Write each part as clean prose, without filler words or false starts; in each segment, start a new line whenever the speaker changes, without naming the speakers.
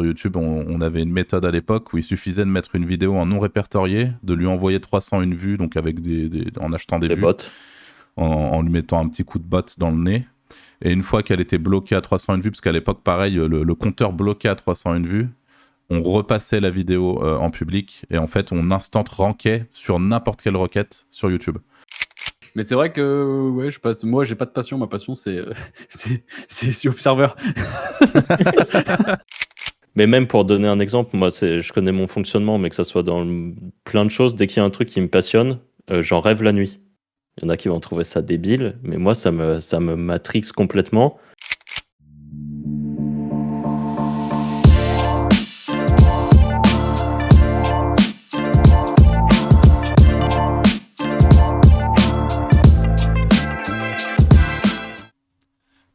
sur YouTube, on avait une méthode à l'époque où il suffisait de mettre une vidéo en non répertorié, de lui envoyer 301 vues, donc avec en achetant des
Les
vues,
bots.
en lui mettant un petit coup de bot dans le nez. Et une fois qu'elle était bloquée à 301 vues, parce qu'à l'époque, pareil, le compteur bloqué à 301 vues, on repassait la vidéo en public et en fait, on instant rankait sur n'importe quelle requête sur YouTube.
Mais c'est vrai que moi j'ai pas de passion, ma passion c'est c'est Observer.
Mais même pour donner un exemple, moi, je connais mon fonctionnement, mais que ça soit dans plein de choses, dès qu'il y a un truc qui me passionne, j'en rêve la nuit. Il y en a qui vont trouver ça débile, mais moi, ça me matrixe complètement.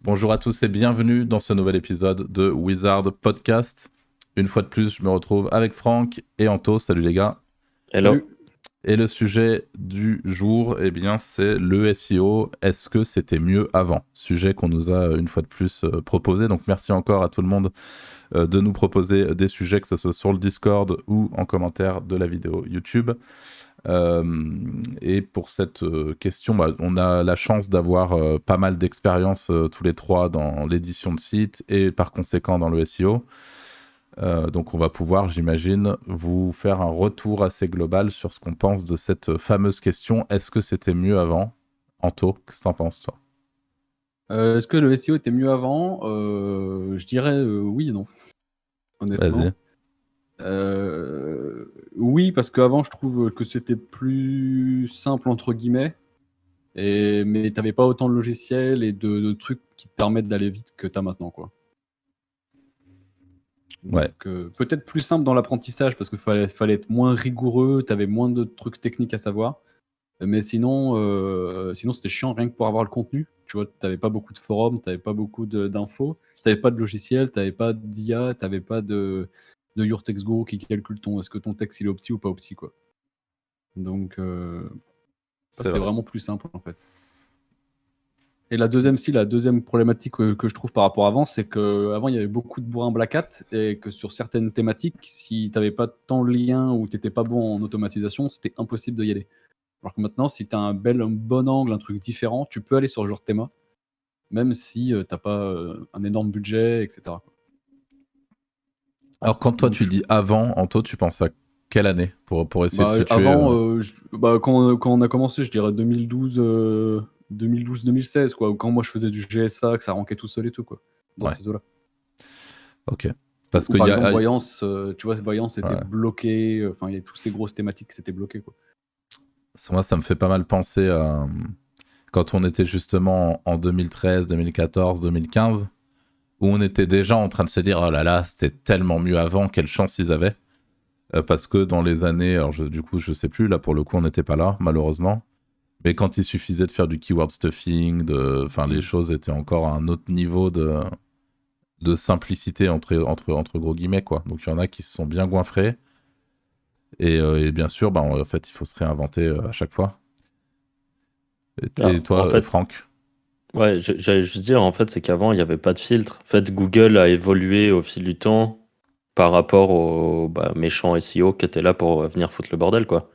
Bonjour à tous et bienvenue dans ce nouvel épisode de Wizard Podcast. Une fois de plus, je me retrouve avec Franck et Anto. Salut les gars.
Hello.
Salut.
Et le sujet du jour, eh bien, c'est le SEO. Est-ce que c'était mieux avant ? Sujet qu'on nous a une fois de plus proposé. Donc merci encore à tout le monde de nous proposer des sujets, que ce soit sur le Discord ou en commentaire de la vidéo YouTube. Et pour cette question, on a la chance d'avoir pas mal d'expérience tous les trois dans l'édition de sites et par conséquent dans le SEO. Donc on va pouvoir, j'imagine, vous faire un retour assez global sur ce qu'on pense de cette fameuse question. Est-ce que c'était mieux avant ? Anto, qu'est-ce que t'en penses, toi ?
Est-ce que le SEO était mieux avant ? Je dirais oui et non. Honnêtement.
Vas-y.
Oui, parce qu'avant je trouve que c'était plus simple entre guillemets, mais t'avais pas autant de logiciels et de trucs qui te permettent d'aller vite que t'as maintenant, quoi.
Ouais.
Donc, peut-être plus simple dans l'apprentissage parce qu'il fallait être moins rigoureux, t'avais moins de trucs techniques à savoir. Mais sinon c'était chiant rien que pour avoir le contenu. Tu vois, t'avais pas beaucoup de forums, t'avais pas beaucoup d'infos, t'avais pas de logiciel, t'avais pas d'IA, t'avais pas de Your Text Guru qui calcule est-ce que ton texte il est opti ou pas opti, quoi. Donc c'est vraiment plus simple en fait. Et la deuxième problématique que je trouve par rapport à avant, c'est qu'avant il y avait beaucoup de bourrin black hat et que sur certaines thématiques, si t'avais pas tant de liens ou t'étais pas bon en automatisation, c'était impossible d'y aller. Alors que maintenant, si t'as un bon angle, un truc différent, tu peux aller sur ce genre de théma, même si t'as pas un énorme budget, etc.
Alors quand toi
Donc,
tu dis avant, Anto, tu penses à quelle année pour essayer de situer
avant, quand on a commencé, je dirais 2012-2016, quoi. Ou quand moi je faisais du GSA, que ça rankait tout seul et tout, quoi. Dans ces eaux-là.
Ok. Parce
Ou
que
par exemple, Voyance, tu vois, Voyance était
Ouais.
bloqué. Enfin, il y a toutes ces grosses thématiques qui s'étaient bloquées, quoi.
Moi, ça me fait pas mal penser à quand on était justement en 2013, 2014, 2015, où on était déjà en train de se dire « Oh là là, c'était tellement mieux avant, quelle chance ils avaient !» Parce que dans les années, alors du coup, je sais plus, là pour le coup, on n'était pas là, malheureusement. Mais quand il suffisait de faire du keyword stuffing, les choses étaient encore à un autre niveau de simplicité entre gros guillemets, quoi. Donc il y en a qui se sont bien goinfrés. Et bien sûr, en fait, il faut se réinventer à chaque fois. Et toi,
en fait,
Franck ?
Ouais, j'allais juste dire, en fait, c'est qu'avant, il n'y avait pas de filtre. En fait, Google a évolué au fil du temps par rapport aux méchants SEO qui étaient là pour venir foutre le bordel, quoi.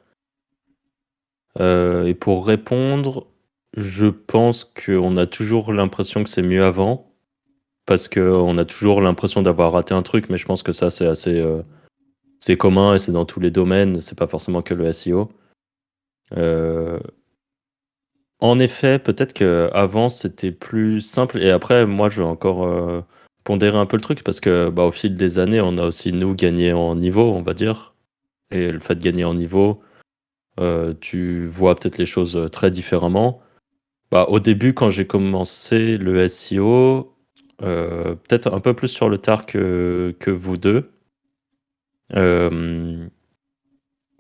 Et pour répondre, je pense qu'on a toujours l'impression que c'est mieux avant, parce qu'on a toujours l'impression d'avoir raté un truc, mais je pense que ça, c'est assez c'est commun et c'est dans tous les domaines, c'est pas forcément que le SEO. En effet, peut-être qu'avant c'était plus simple, et après, moi je vais encore pondérer un peu le truc, parce que au fil des années, on a aussi, nous, gagné en niveau, on va dire. Et le fait de gagner en niveau, tu vois peut-être les choses très différemment. Au début, quand j'ai commencé le SEO, peut-être un peu plus sur le tard que vous deux.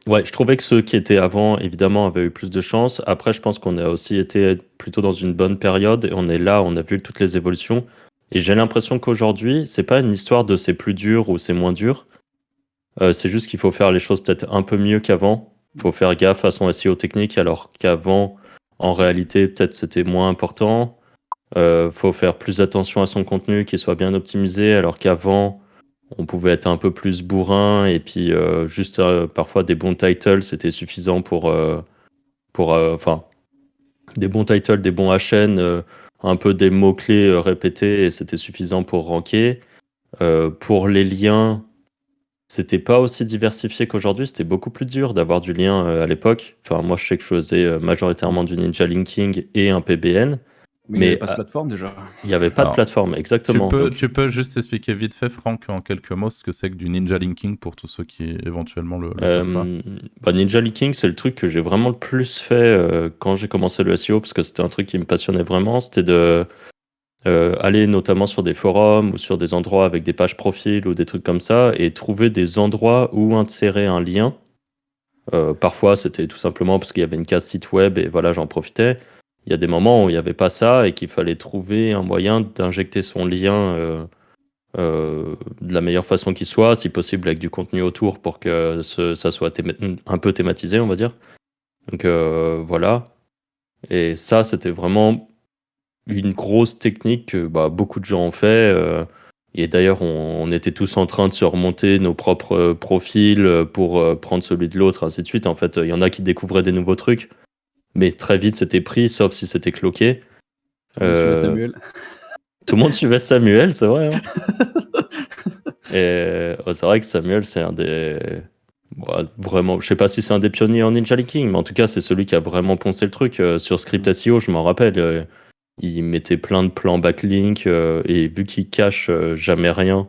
Ouais, je trouvais que ceux qui étaient avant, évidemment, avaient eu plus de chance. Après, je pense qu'on a aussi été plutôt dans une bonne période, et on est là, on a vu toutes les évolutions. Et j'ai l'impression qu'aujourd'hui, c'est pas une histoire de c'est plus dur ou c'est moins dur. C'est juste qu'il faut faire les choses peut-être un peu mieux qu'avant. Il faut faire gaffe à son SEO technique, alors qu'avant, en réalité, peut-être c'était moins important. Faut faire plus attention à son contenu, qu'il soit bien optimisé, alors qu'avant, on pouvait être un peu plus bourrin et puis juste parfois des bons titles, c'était suffisant enfin, des bons titles, des bons HN, un peu des mots-clés répétés et c'était suffisant pour ranker. Pour les liens, c'était pas aussi diversifié qu'aujourd'hui, c'était beaucoup plus dur d'avoir du lien à l'époque. Enfin, moi, je sais que je faisais majoritairement du ninja linking et un PBN,
Mais il n'y avait
mais
pas de plateforme déjà.
il n'y avait pas de
Alors,
plateforme, exactement. Donc,
tu peux juste expliquer vite fait, Franck, en quelques mots, ce que c'est que du ninja linking pour tous ceux qui éventuellement le savent pas.
Ninja linking, c'est le truc que j'ai vraiment le plus fait quand j'ai commencé le SEO, parce que c'était un truc qui me passionnait vraiment, c'était de aller notamment sur des forums ou sur des endroits avec des pages profils ou des trucs comme ça et trouver des endroits où insérer un lien. Parfois, c'était tout simplement parce qu'il y avait une case site web et voilà, j'en profitais. Il y a des moments où il n'y avait pas ça et qu'il fallait trouver un moyen d'injecter son lien de la meilleure façon qui soit, si possible avec du contenu autour pour que ça soit un peu thématisé, on va dire. Donc voilà. Et ça, c'était vraiment une grosse technique que beaucoup de gens ont fait. Et d'ailleurs, on était tous en train de se remonter nos propres profils pour prendre celui de l'autre, ainsi de suite. En fait, il y en a qui découvraient des nouveaux trucs, mais très vite c'était pris, sauf si c'était cloqué.
Tout le monde suivait
Euh,
Samuel.
Tout le monde suivait Samuel, c'est vrai. Hein. Et c'est vrai que Samuel, c'est un des. Vraiment, je sais pas si c'est un des pionniers en ninja linking, mais en tout cas, c'est celui qui a vraiment poncé le truc. Sur Script SEO, je m'en rappelle. Il mettait plein de plans backlink et vu qu'il cache jamais rien,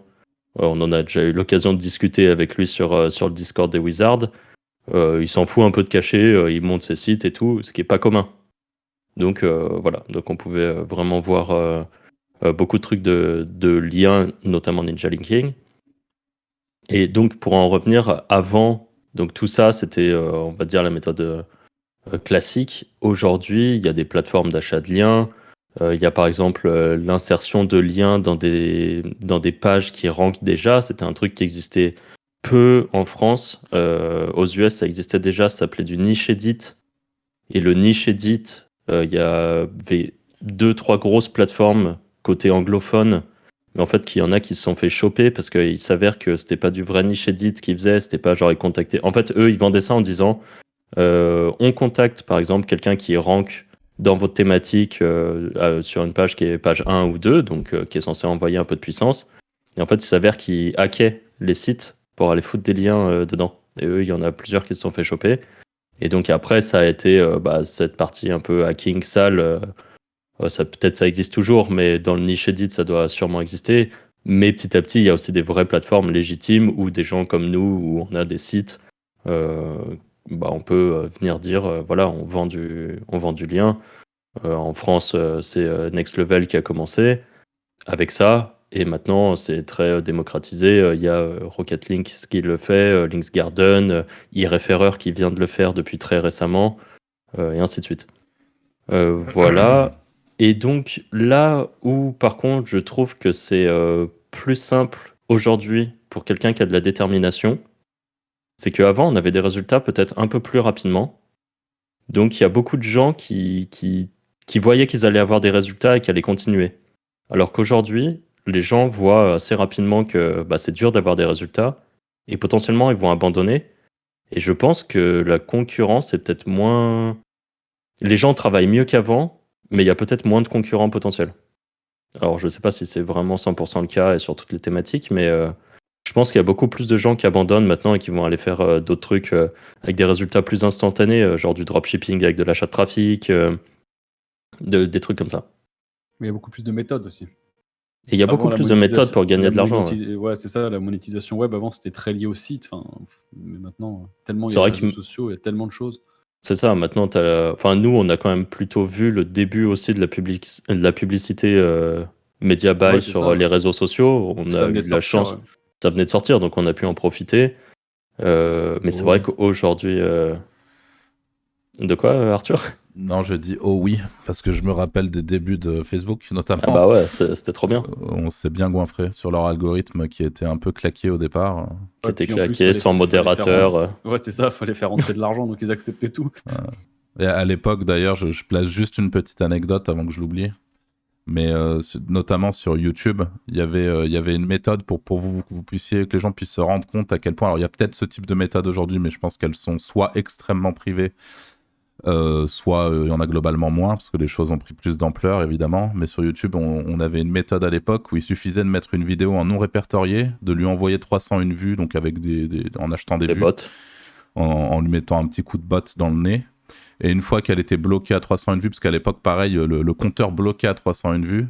on en a déjà eu l'occasion de discuter avec lui sur le Discord des Wizards. Il s'en fout un peu de cacher, il monte ses sites et tout, ce qui est pas commun. Donc voilà, donc on pouvait vraiment voir beaucoup de trucs de liens, notamment Ninja Linking. Et donc pour en revenir avant, donc tout ça c'était on va dire la méthode classique. Aujourd'hui, il y a des plateformes d'achat de liens. Il y a par exemple l'insertion de liens dans des pages qui rankent déjà. C'était un truc qui existait peu en France. Aux US, ça existait déjà, ça s'appelait du niche edit. Et le niche edit, il y avait 2-3 grosses plateformes côté anglophone. Mais en fait, qu'il y en a qui se sont fait choper parce qu'il s'avère que c'était pas du vrai niche edit qu'ils faisaient. C'était pas genre ils contactaient. En fait, eux, ils vendaient ça en disant on contacte par exemple quelqu'un qui rank dans votre thématique sur une page qui est page 1 ou 2, donc qui est censé envoyer un peu de puissance. Et en fait, il s'avère qu'ils hackaient les sites pour aller foutre des liens dedans. Et eux, il y en a plusieurs qui se sont fait choper. Et donc après, ça a été cette partie un peu hacking sale. Peut-être ça existe toujours, mais dans le niche edit, ça doit sûrement exister. Mais petit à petit, il y a aussi des vraies plateformes légitimes où des gens comme nous, où on a des sites, on peut venir dire voilà, on vend du lien. En France, c'est Next Level qui a commencé avec ça. Et maintenant, c'est très démocratisé. Il y a Rocket Links qui le fait, Linksgarden, eReferrer qui vient de le faire depuis très récemment, et ainsi de suite. Voilà. Et donc là où, par contre, je trouve que c'est plus simple aujourd'hui pour quelqu'un qui a de la détermination, c'est qu'avant, on avait des résultats peut-être un peu plus rapidement. Donc il y a beaucoup de gens qui voyaient qu'ils allaient avoir des résultats et qui allaient continuer. Alors qu'aujourd'hui, les gens voient assez rapidement que c'est dur d'avoir des résultats et potentiellement ils vont abandonner. Et je pense que la concurrence est peut-être moins. Les gens travaillent mieux qu'avant, mais il y a peut-être moins de concurrents potentiels. Alors je ne sais pas si c'est vraiment 100% le cas et sur toutes les thématiques, mais je pense qu'il y a beaucoup plus de gens qui abandonnent maintenant et qui vont aller faire d'autres trucs avec des résultats plus instantanés, genre du dropshipping avec de l'achat de trafic, des trucs comme ça.
Mais il y a beaucoup plus de méthodes aussi.
Et il y a beaucoup plus de méthodes pour gagner de l'argent.
Ouais, c'est ça, la monétisation web avant c'était très lié au site. Mais maintenant, tellement il y
C'est
a de
vrai
réseaux sociaux, il y a tellement de choses.
C'est ça, maintenant, nous, on a quand même plutôt vu le début aussi de la publicité Media Buy
Ouais, c'est
sur
ça.
les réseaux sociaux. On
Ça
a
venait
eu
de
de la
sortir,
chance.
ouais.
Ça venait de sortir, donc on a pu en profiter. Mais c'est vrai qu'aujourd'hui. De quoi, Arthur?
Non, je dis oh oui, parce que je me rappelle des débuts de Facebook, notamment.
Ah bah ouais, c'était trop bien.
On s'est bien goinfré sur leur algorithme qui était un peu claqué au départ.
Qui était
puis en plus,
claqué, sans modérateur.
Ouais, c'est ça, fallait faire rentrer de l'argent, donc ils acceptaient tout.
Et à l'époque, d'ailleurs, je place juste une petite anecdote avant que je l'oublie. Mais notamment sur YouTube, il y avait une méthode pour vous, que vous puissiez, que les gens puissent se rendre compte à quel point. Alors, il y a peut-être ce type de méthode aujourd'hui, mais je pense qu'elles sont soit extrêmement privées, soit il y en a globalement moins, parce que les choses ont pris plus d'ampleur, évidemment. Mais sur YouTube, on avait une méthode à l'époque où il suffisait de mettre une vidéo en non répertorié, de lui envoyer 301 vues, donc avec en achetant des
Les
vues,
bots.
en lui mettant un petit coup de bot dans le nez. Et une fois qu'elle était bloquée à 301 vues, parce qu'à l'époque, pareil, le compteur bloqué à 301 vues,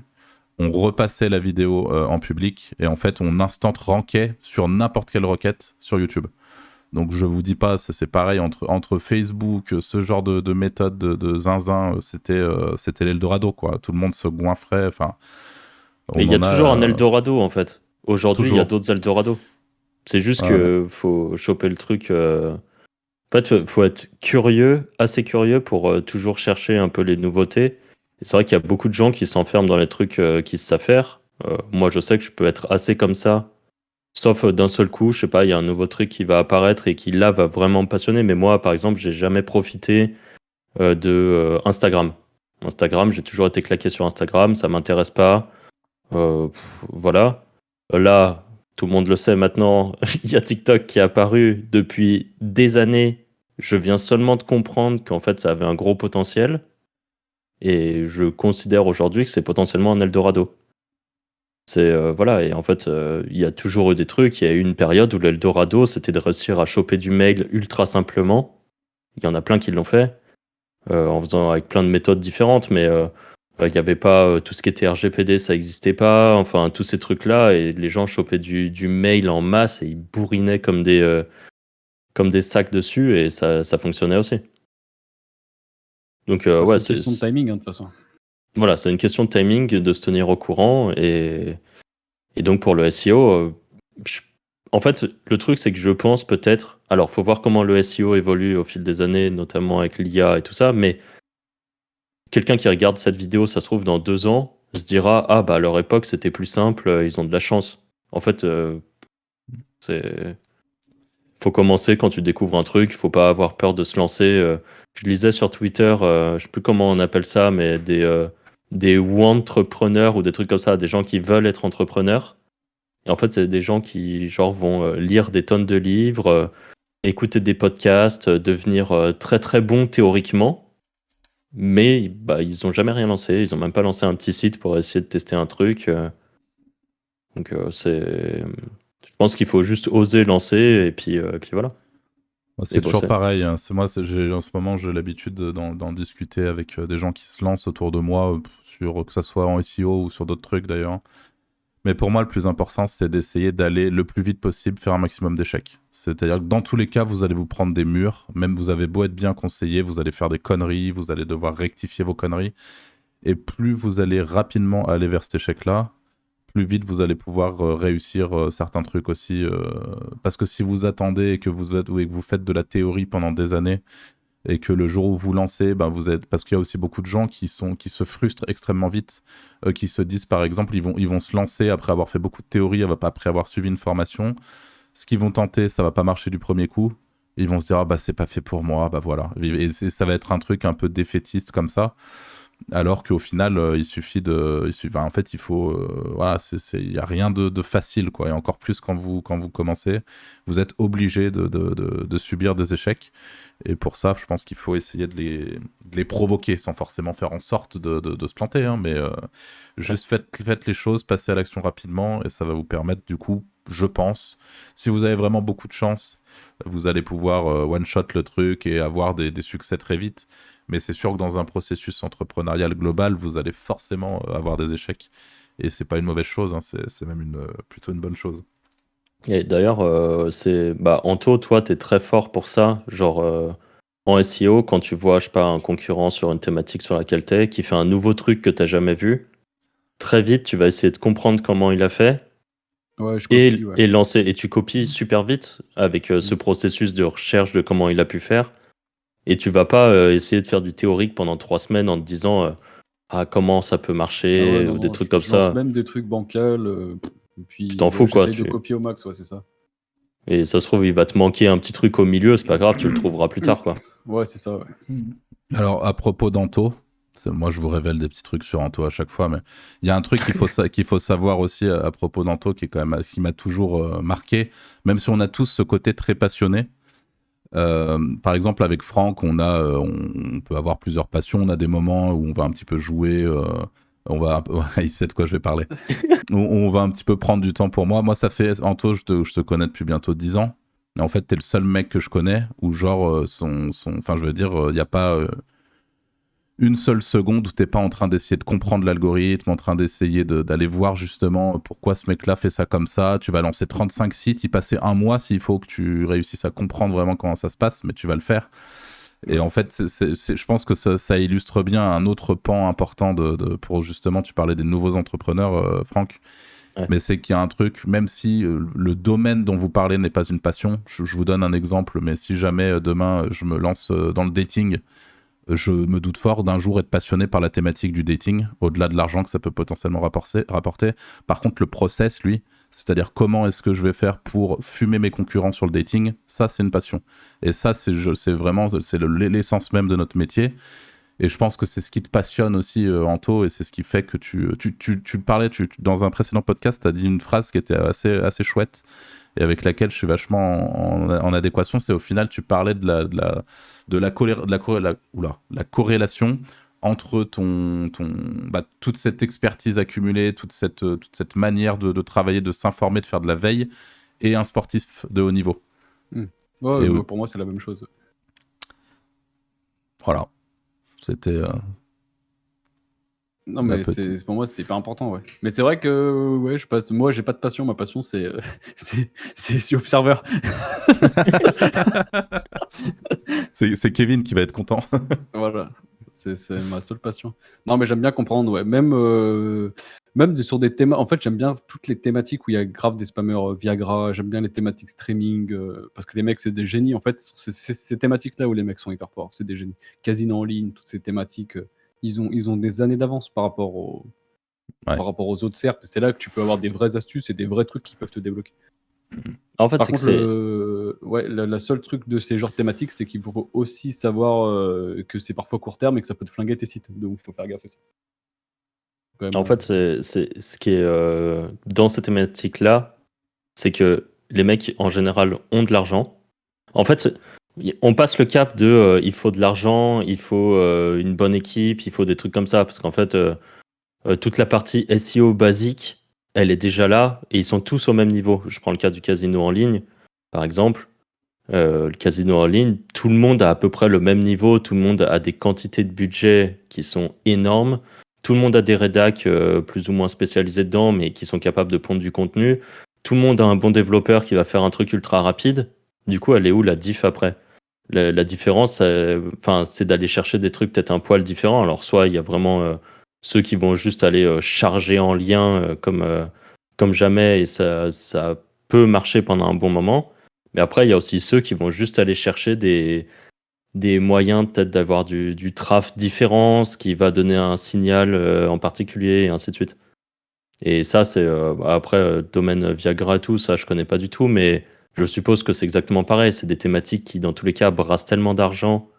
on repassait la vidéo en public et en fait, on instant rankait sur n'importe quelle requête sur YouTube. Donc, je vous dis pas, c'est pareil entre Facebook, ce genre de méthode de zinzin, c'était l'Eldorado, quoi. Tout le monde se goinfrait. Enfin,
Mais
on
il y a
en
toujours un
a
Eldorado en fait. Aujourd'hui, il y a
toujours.
d'autres Eldorado. C'est juste
Euh,
que faut choper le truc. En fait, faut être curieux, assez curieux pour toujours chercher un peu les nouveautés. Et c'est vrai qu'il y a beaucoup de gens qui s'enferment dans les trucs qu'ils savent faire. Moi, je sais que je peux être assez comme ça, sauf d'un seul coup. Je sais pas, il y a un nouveau truc qui va apparaître et qui là va vraiment me passionner. Mais moi, par exemple, j'ai jamais profité de Instagram. Instagram, j'ai toujours été claqué sur Instagram, ça m'intéresse pas. Voilà. Là, tout le monde le sait maintenant, il y a TikTok qui est apparu depuis des années. Je viens seulement de comprendre qu'en fait, ça avait un gros potentiel. Et je considère aujourd'hui que c'est potentiellement un Eldorado. Voilà, et en fait, il y a toujours eu des trucs. Il y a eu une période où l'Eldorado, c'était de réussir à choper du mail ultra simplement. Il y en a plein qui l'ont fait, en faisant avec plein de méthodes différentes, mais il n'y avait pas tout ce qui était RGPD, ça n'existait pas, enfin tous ces trucs-là, et les gens chopaient du mail en masse et ils bourrinaient comme des sacs dessus, et ça fonctionnait aussi. Donc ouais,
C'est une question de timing, hein, de toute façon.
voilà, c'est une question de timing, de se tenir au courant, et donc pour le SEO, en fait, le truc c'est que je pense peut-être, alors faut voir comment le SEO évolue au fil des années, notamment avec l'IA et tout ça, mais quelqu'un qui regarde cette vidéo, ça se trouve, dans 2 ans, se dira ah bah à leur époque c'était plus simple, ils ont de la chance. En fait, c'est faut commencer quand tu découvres un truc, il faut pas avoir peur de se lancer. Je lisais sur Twitter, je sais plus comment on appelle ça, mais des entrepreneurs ou des trucs comme ça, des gens qui veulent être entrepreneurs. Et en fait, c'est des gens qui genre vont lire des tonnes de livres, écouter des podcasts, devenir très très bons théoriquement. Mais bah, ils ont jamais rien lancé, ils ont même pas lancé un petit site pour essayer de tester un truc. Donc je pense qu'il faut juste oser lancer et puis voilà.
C'est
Et
toujours
bosser.
pareil. Hein. En ce moment, j'ai l'habitude d'en discuter avec des gens qui se lancent autour de moi, que ça soit en SEO ou sur d'autres trucs d'ailleurs. Mais pour moi, le plus important, c'est d'essayer d'aller le plus vite possible, faire un maximum d'échecs. C'est-à-dire que dans tous les cas, vous allez vous prendre des murs. Même vous avez beau être bien conseillé, vous allez faire des conneries, vous allez devoir rectifier vos conneries. Et plus vous allez rapidement aller vers cet échec-là, plus vite vous allez pouvoir réussir certains trucs aussi. Parce que si vous attendez et que vous faites de la théorie pendant des années, et que le jour où vous lancez, ben parce qu'il y a aussi beaucoup de gens qui se frustrent extrêmement vite, qui se disent par exemple, ils vont se lancer après avoir fait beaucoup de théorie, après avoir suivi une formation. Ce qu'ils vont tenter, ça va pas marcher du premier coup. Ils vont se dire, ah bah c'est pas fait pour moi, bah voilà. Et ça va être un truc un peu défaitiste comme ça. Alors qu'au final, en fait, il faut, voilà, il y a rien de facile, quoi. Et encore plus quand vous commencez, vous êtes obligé de subir des échecs. Et pour ça, je pense qu'il faut essayer de les provoquer, sans forcément faire en sorte de se planter, hein, mais juste faites les choses, passez à l'action rapidement, et ça va vous permettre, du coup, je pense, si vous avez vraiment beaucoup de chance, vous allez pouvoir one-shot le truc et avoir des succès très vite. Mais c'est sûr que dans un processus entrepreneurial global, vous allez forcément avoir des échecs. Et c'est pas une mauvaise chose, hein, c'est même plutôt une bonne chose.
Et d'ailleurs, Anto, toi, tu es très fort pour ça. Genre, en SEO, quand tu vois, je sais pas, un concurrent sur une thématique sur laquelle tu es, qui fait un nouveau truc que tu n'as jamais vu, très vite, tu vas essayer de comprendre comment il a fait
Ouais, je copie, ouais.
et lancer. Et tu copies super vite avec ce processus de recherche de comment il a pu faire. Et tu vas pas essayer de faire du théorique pendant 3 semaines en te disant comment ça peut
Ah ouais,
marcher
non,
ou des
non,
trucs comme
je lance
ça.
même des trucs bancals, et
Tu
puis
t'en fous, quoi.
j'essaye de copier au max, ouais, c'est ça.
Et ça se trouve, il va te manquer un petit truc au milieu, c'est pas grave, tu le trouveras plus tard, quoi.
Ouais, c'est ça, ouais.
Alors, à propos d'Anto, Moi, je vous révèle des petits trucs sur Anto à chaque fois, mais il y a un truc qu'il faut savoir aussi à propos d'Anto qui est quand même qui m'a toujours marqué, même si on a tous ce côté très passionné. Par exemple, avec Franck, on peut avoir plusieurs passions. On a des moments où on va un petit peu jouer. Il sait de quoi je vais parler. On va un petit peu prendre du temps pour moi. Moi, ça fait Anto, je te connais depuis bientôt 10 ans. Et en fait, t'es le seul mec que je connais où genre enfin, je veux dire, il n'y a pas une seule seconde où t'es pas en train d'essayer de comprendre l'algorithme, en train d'essayer d'aller voir justement pourquoi ce mec-là fait ça comme ça. Tu vas lancer 35 sites, y passer un mois s'il faut que tu réussisses à comprendre vraiment comment ça se passe, mais tu vas le faire. Et en fait, je pense que ça illustre bien un autre pan important pour justement, tu parlais des nouveaux entrepreneurs, Franck.
Ouais.
Mais c'est qu'il y a un truc, même si le domaine dont vous parlez n'est pas une passion, je vous donne un exemple, mais si jamais demain je me lance dans le dating, je me doute fort d'un jour être passionné par la thématique du dating, au-delà de l'argent que ça peut potentiellement rapporter. Par contre, le process, lui, c'est-à-dire comment est-ce que je vais faire pour fumer mes concurrents sur le dating, ça, c'est une passion. Et ça, c'est vraiment l'essence même de notre métier. Et je pense que c'est ce qui te passionne aussi, Anto, et c'est ce qui fait que tu parlais, dans un précédent podcast, tu as dit une phrase qui était assez chouette, et avec laquelle je suis vachement en adéquation. C'est au final, tu parlais de la corrélation entre toute cette expertise accumulée, toute cette manière de travailler, de s'informer, de faire de la veille, et un sportif de haut niveau.
Ouais, moi, pour moi, c'est la même chose.
Voilà. C'était...
Non, mais pour moi, c'est hyper important, ouais. Mais c'est vrai que, ouais, moi, j'ai pas de passion. Ma passion, c'est SEO Observer.
c'est Kevin qui va être content.
Voilà. C'est ma seule passion. Non, mais j'aime bien comprendre, ouais. Même sur des thèmes. En fait, j'aime bien toutes les thématiques où il y a grave des spammers Viagra. J'aime bien les thématiques streaming. Parce que les mecs, c'est des génies. En fait, c'est ces thématiques-là où les mecs sont hyper forts. C'est des génies. Casino en ligne, toutes ces thématiques. Ils ont des années d'avance par rapport aux autres SERP. C'est là que tu peux avoir des vraies astuces et des vrais trucs qui peuvent te débloquer.
En fait,
Par
c'est
contre, la seule truc de ces genres thématiques, c'est qu'il faut aussi savoir que c'est parfois court terme et que ça peut te flinguer tes sites. Donc, il faut faire gaffe aussi.
En fait, c'est ce qui est dans cette thématique-là, c'est que les mecs, en général, ont de l'argent. En fait, on passe le cap de il faut de l'argent, il faut une bonne équipe, il faut des trucs comme ça. Parce qu'en fait, toute la partie SEO basique, elle est déjà là et ils sont tous au même niveau. Je prends le cas du casino en ligne, par exemple. Le casino en ligne, tout le monde a à peu près le même niveau, tout le monde a des quantités de budget qui sont énormes, tout le monde a des rédacs plus ou moins spécialisés dedans, mais qui sont capables de pondre du contenu, tout le monde a un bon développeur qui va faire un truc ultra rapide. Du coup, elle est où la diff après ? La différence, c'est d'aller chercher des trucs peut-être un poil différents. Alors, soit il y a vraiment ceux qui vont juste aller charger en lien comme jamais, et ça peut marcher pendant un bon moment. Mais après, il y a aussi ceux qui vont juste aller chercher des moyens peut-être d'avoir du traf différent, ce qui va donner un signal en particulier, et ainsi de suite. Et ça, c'est après, domaine Viagra et tout, ça, je connais pas du tout, mais je suppose que c'est exactement pareil. C'est des thématiques qui, dans tous les cas, brassent tellement d'argent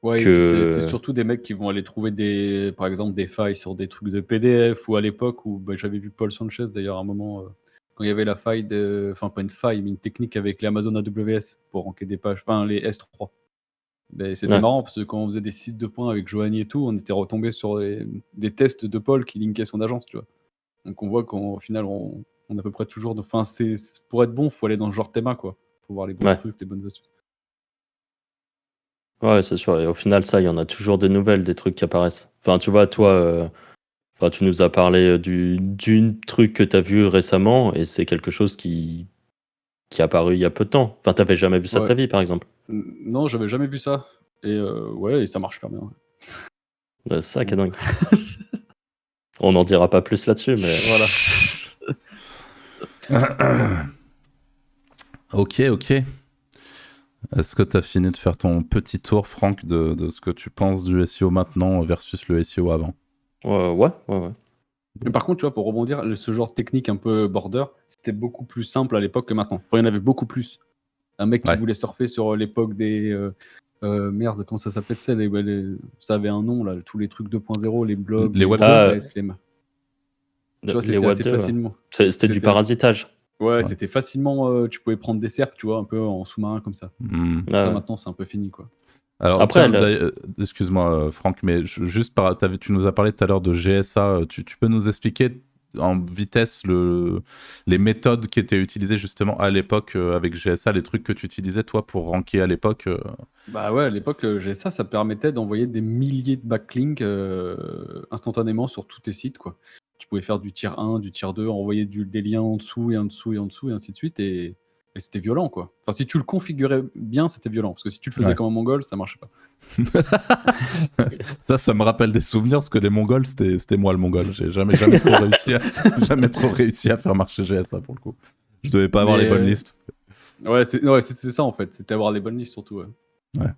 Ouais, et puis c'est surtout des mecs qui vont aller trouver par exemple des failles sur des trucs de PDF, ou à l'époque où j'avais vu Paul Sanchez d'ailleurs à un moment, quand il y avait la faille enfin pas une faille, mais une technique avec les Amazon AWS pour ranker des pages, enfin les S3. C'était
Ouais.
marrant parce que quand on faisait des sites de points avec Joanie et tout, on était retombé sur des tests de Paul qui linkaient son agence, tu vois. Donc on voit qu'au final, on a à peu près toujours. Enfin, pour être bon, faut aller dans ce genre de thème, quoi. Faut voir les bons
Ouais.
trucs, les bonnes astuces.
Ouais, c'est sûr. Et au final, ça, il y en a toujours des nouvelles, des trucs qui apparaissent. Enfin, tu vois, toi, tu nous as parlé d'une truc que tu as vu récemment, et c'est quelque chose qui est apparu il y a peu de temps. Enfin, t'avais jamais vu ça de
Ouais.
ta vie, par exemple.
Non, j'avais jamais vu ça. Et ouais, et ça marche super bien. Ouais.
C'est ça qui est dingue. On n'en dira pas plus là-dessus, mais
voilà.
Ok. Est-ce que tu as fini de faire ton petit tour, Franck, de ce que tu penses du SEO maintenant versus le SEO avant ?
ouais.
Mais par contre, tu vois, pour rebondir, ce genre de technique un peu border, c'était beaucoup plus simple à l'époque que maintenant. Enfin, il y en avait beaucoup plus. Un mec qui
Ouais.
voulait surfer sur l'époque des Merde, comment ça s'appelle ça ça avait un nom, là, tous les trucs 2.0, les blogs,
Les Web 2.
WordPress, Tu vois,
Les
c'était
Web
assez
2, ouais.
facilement.
C'était du
C'était-
parasitage.
Ouais,
Ouais.
c'était facilement. Tu pouvais prendre des SERPs, tu vois, un peu en sous-marin comme ça.
Ouais.
Ça, maintenant, c'est un peu fini, quoi.
Alors,
Après,
tiens, excuse-moi, Franck, mais juste tu nous as parlé tout à l'heure de GSA. Tu peux nous expliquer en vitesse les méthodes qui étaient utilisées justement à l'époque avec GSA, les trucs que tu utilisais toi pour ranker à l'époque
Bah ouais, à l'époque, ça permettait d'envoyer des milliers de backlinks instantanément sur tous tes sites, quoi. Tu pouvais faire du tier 1, du tier 2, envoyer des liens en dessous et en dessous et en dessous et ainsi de suite, et c'était violent, quoi. Enfin, si tu le configurais bien, c'était violent, parce que si tu le faisais
Ouais.
comme un mongol, ça marchait pas.
Ça me rappelle des souvenirs parce que les Mongols, c'était moi le Mongol. J'ai jamais trop réussi à faire marcher GSA pour le coup. Je devais pas avoir
Mais,
les bonnes listes.
Ouais, c'est ça, en fait. C'était avoir les bonnes listes, surtout, ouais.
Ouais.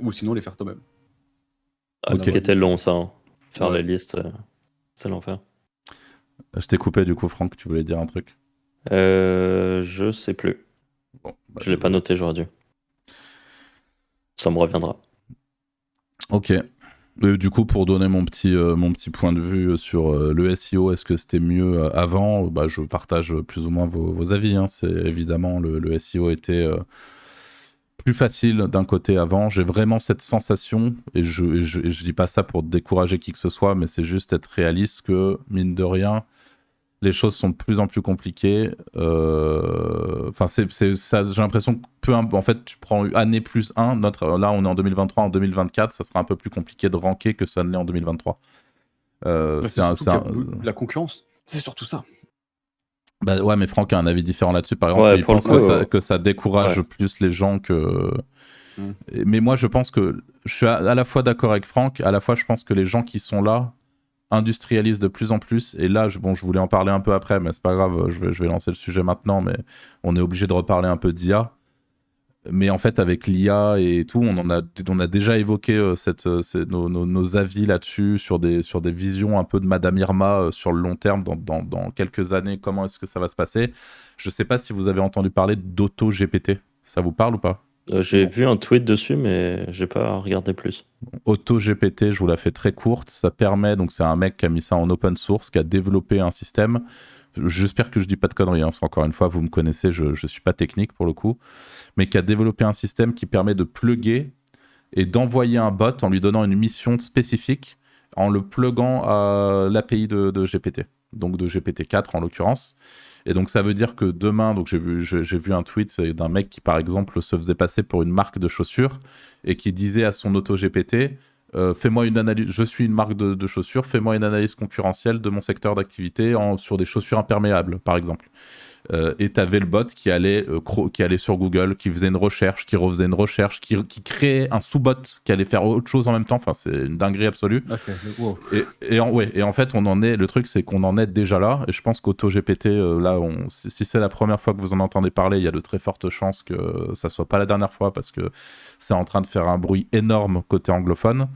Ou sinon, les faire toi-même.
ce qui
Ok.
était long, ça. Hein. Faire
Ouais.
les listes, c'est l'enfer.
Je t'ai coupé du coup, Franck, tu voulais dire un truc.
Je sais plus.
Bon, bah,
Je l'ai pas noté, j'aurais dû. Ça me reviendra.
Ok. Du coup, pour donner mon petit point de vue sur le SEO, est-ce que c'était mieux avant ? Bah, je partage plus ou moins vos avis. Hein. C'est évidemment le SEO était plus facile d'un côté avant. J'ai vraiment cette sensation, et je dis pas ça pour décourager qui que ce soit, mais c'est juste être réaliste que, mine de rien, les choses sont de plus en plus compliquées. Enfin, j'ai l'impression que en fait, tu prends année plus 1, là on est en 2023, en 2024, ça sera un peu plus compliqué de ranker que ça ne l'est en 2023.
C'est surtout qu'il y a la concurrence, c'est surtout ça.
Bah ouais, mais Franck a un avis différent là-dessus. Par exemple,
Ouais,
il
pour le
pense
coup,
que ça décourage
ouais.
plus les gens que...
Mm.
Mais moi, je pense que je suis à la fois d'accord avec Franck, à la fois je pense que les gens qui sont là industrialisent de plus en plus. Et là, je voulais en parler un peu après, mais c'est pas grave, je vais lancer le sujet maintenant, mais on est obligé de reparler un peu d'IA. Mais en fait, avec l'IA et tout, on a déjà évoqué nos avis là-dessus, sur des visions un peu de Madame Irma sur le long terme, dans quelques années, comment est-ce que ça va se passer. Je sais pas si vous avez entendu parler d'AutoGPT. Ça vous parle ou pas ?
J'ai vu un tweet dessus, mais j'ai pas regardé plus.
AutoGPT, je vous la fais très courte. Ça permet, donc c'est un mec qui a mis ça en open source, qui a développé un système. J'espère que je dis pas de conneries, hein, parce qu'encore une fois, vous me connaissez, je suis pas technique pour le coup, mais qui a développé un système qui permet de plugger et d'envoyer un bot en lui donnant une mission spécifique, en le pluguant à l'API de GPT, donc de GPT-4 en l'occurrence. Et donc ça veut dire que demain, donc j'ai vu un tweet d'un mec qui par exemple se faisait passer pour une marque de chaussures et qui disait à son auto-GPT, fais-moi une analyse, je suis une marque de chaussures, fais-moi une analyse concurrentielle de mon secteur d'activité sur des chaussures imperméables par exemple. Et t'avais le bot qui allait sur Google, qui faisait une recherche, qui refaisait une recherche, qui créait un sous-bot qui allait faire autre chose en même temps. Enfin, c'est une dinguerie absolue.
Okay. Wow.
Et en fait, le truc, c'est qu'on en est déjà là. Et je pense qu'AutoGPT, là, si c'est la première fois que vous en entendez parler, il y a de très fortes chances que ça soit pas la dernière fois, parce que c'est en train de faire un bruit énorme côté anglophone.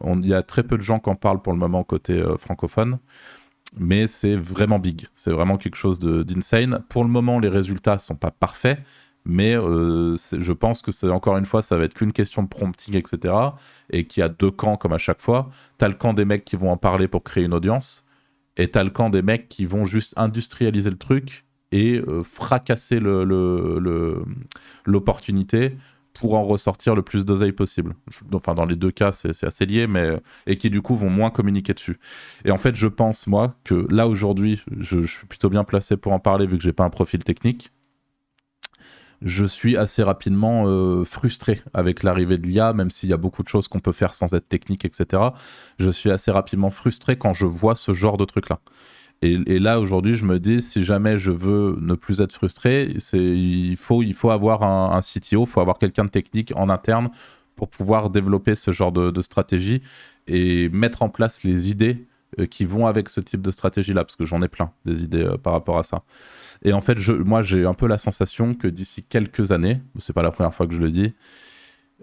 Il y a très peu de gens qui en parlent pour le moment côté francophone. Mais c'est vraiment big, c'est vraiment quelque chose d'insane. Pour le moment, les résultats sont pas parfaits, mais je pense que c'est encore une fois, ça va être qu'une question de prompting, etc. Et qu'il y a deux camps comme à chaque fois. T'as le camp des mecs qui vont en parler pour créer une audience, et t'as le camp des mecs qui vont juste industrialiser le truc et fracasser l'opportunité pour en ressortir le plus d'oseille possible. Enfin, dans les deux cas, c'est assez lié, et qui du coup vont moins communiquer dessus. Et en fait, je pense, moi, que là, aujourd'hui, je suis plutôt bien placé pour en parler, vu que j'ai pas un profil technique. Je suis assez rapidement frustré avec l'arrivée de l'IA, même s'il y a beaucoup de choses qu'on peut faire sans être technique, etc. Je suis assez rapidement frustré quand je vois ce genre de truc-là. Et là, aujourd'hui, je me dis, si jamais je veux ne plus être frustré, il faut avoir un CTO, il faut avoir quelqu'un de technique en interne pour pouvoir développer ce genre de stratégie et mettre en place les idées qui vont avec ce type de stratégie-là, parce que j'en ai plein, des idées par rapport à ça. Et en fait, moi, j'ai un peu la sensation que d'ici quelques années, c'est pas la première fois que je le dis,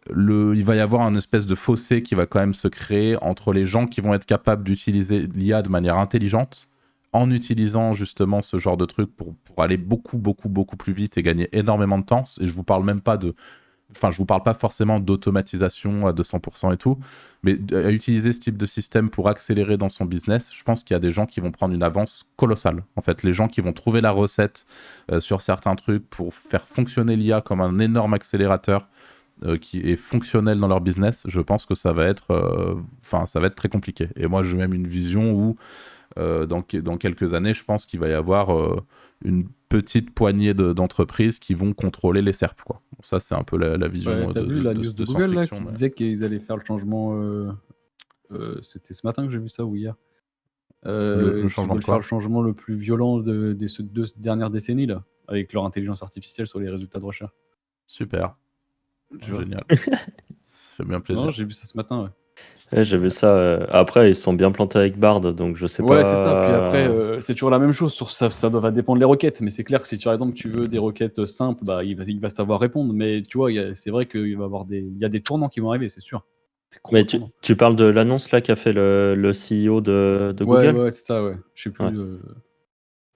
il va y avoir un espèce de fossé qui va quand même se créer entre les gens qui vont être capables d'utiliser l'IA de manière intelligente, en utilisant justement ce genre de truc pour aller beaucoup plus vite et gagner énormément de temps. Et je vous parle même pas de enfin, je vous parle pas forcément d'automatisation à 200% et tout, mais à utiliser ce type de système pour accélérer dans son business, je pense qu'il y a des gens qui vont prendre une avance colossale. En fait, les gens qui vont trouver la recette sur certains trucs pour faire fonctionner l'IA comme un énorme accélérateur qui est fonctionnel dans leur business, je pense que ça va être très compliqué. Et moi, j'ai même une vision où dans quelques années, je pense qu'il va y avoir une petite poignée d'entreprises qui vont contrôler les SERP, quoi. Bon, ça, c'est un peu la vision
Ouais, t'as vu la news de Google là,
science-fiction.
qui
Mais...
disait qu'ils allaient faire le changement. C'était ce matin que j'ai vu ça ou hier.
Le
Qu'ils
changement de
veulent
quoi
faire le changement le plus violent des ces 2 dernières décennies là, avec leur intelligence artificielle sur les résultats de recherche.
Super,
Tu vois.
génial. Ça fait bien plaisir.
Non, j'ai vu ça ce matin. Ouais.
Ouais, j'ai vu ça. Après, ils se sont bien plantés avec Bard, donc je sais
Ouais,
pas.
c'est ça. Puis après, c'est toujours la même chose. Sur ça va dépendre des requêtes. Mais c'est clair que si par exemple tu veux des requêtes simples, bah il va savoir répondre. Mais tu vois, c'est vrai qu'il va y avoir il y a des tournants qui vont arriver, c'est sûr. C'est gros
Mais
tournants.
tu parles de l'annonce là qu'a fait le CEO de
Ouais,
Google?
ouais, c'est ça. Ouais. Je sais plus.
Ouais.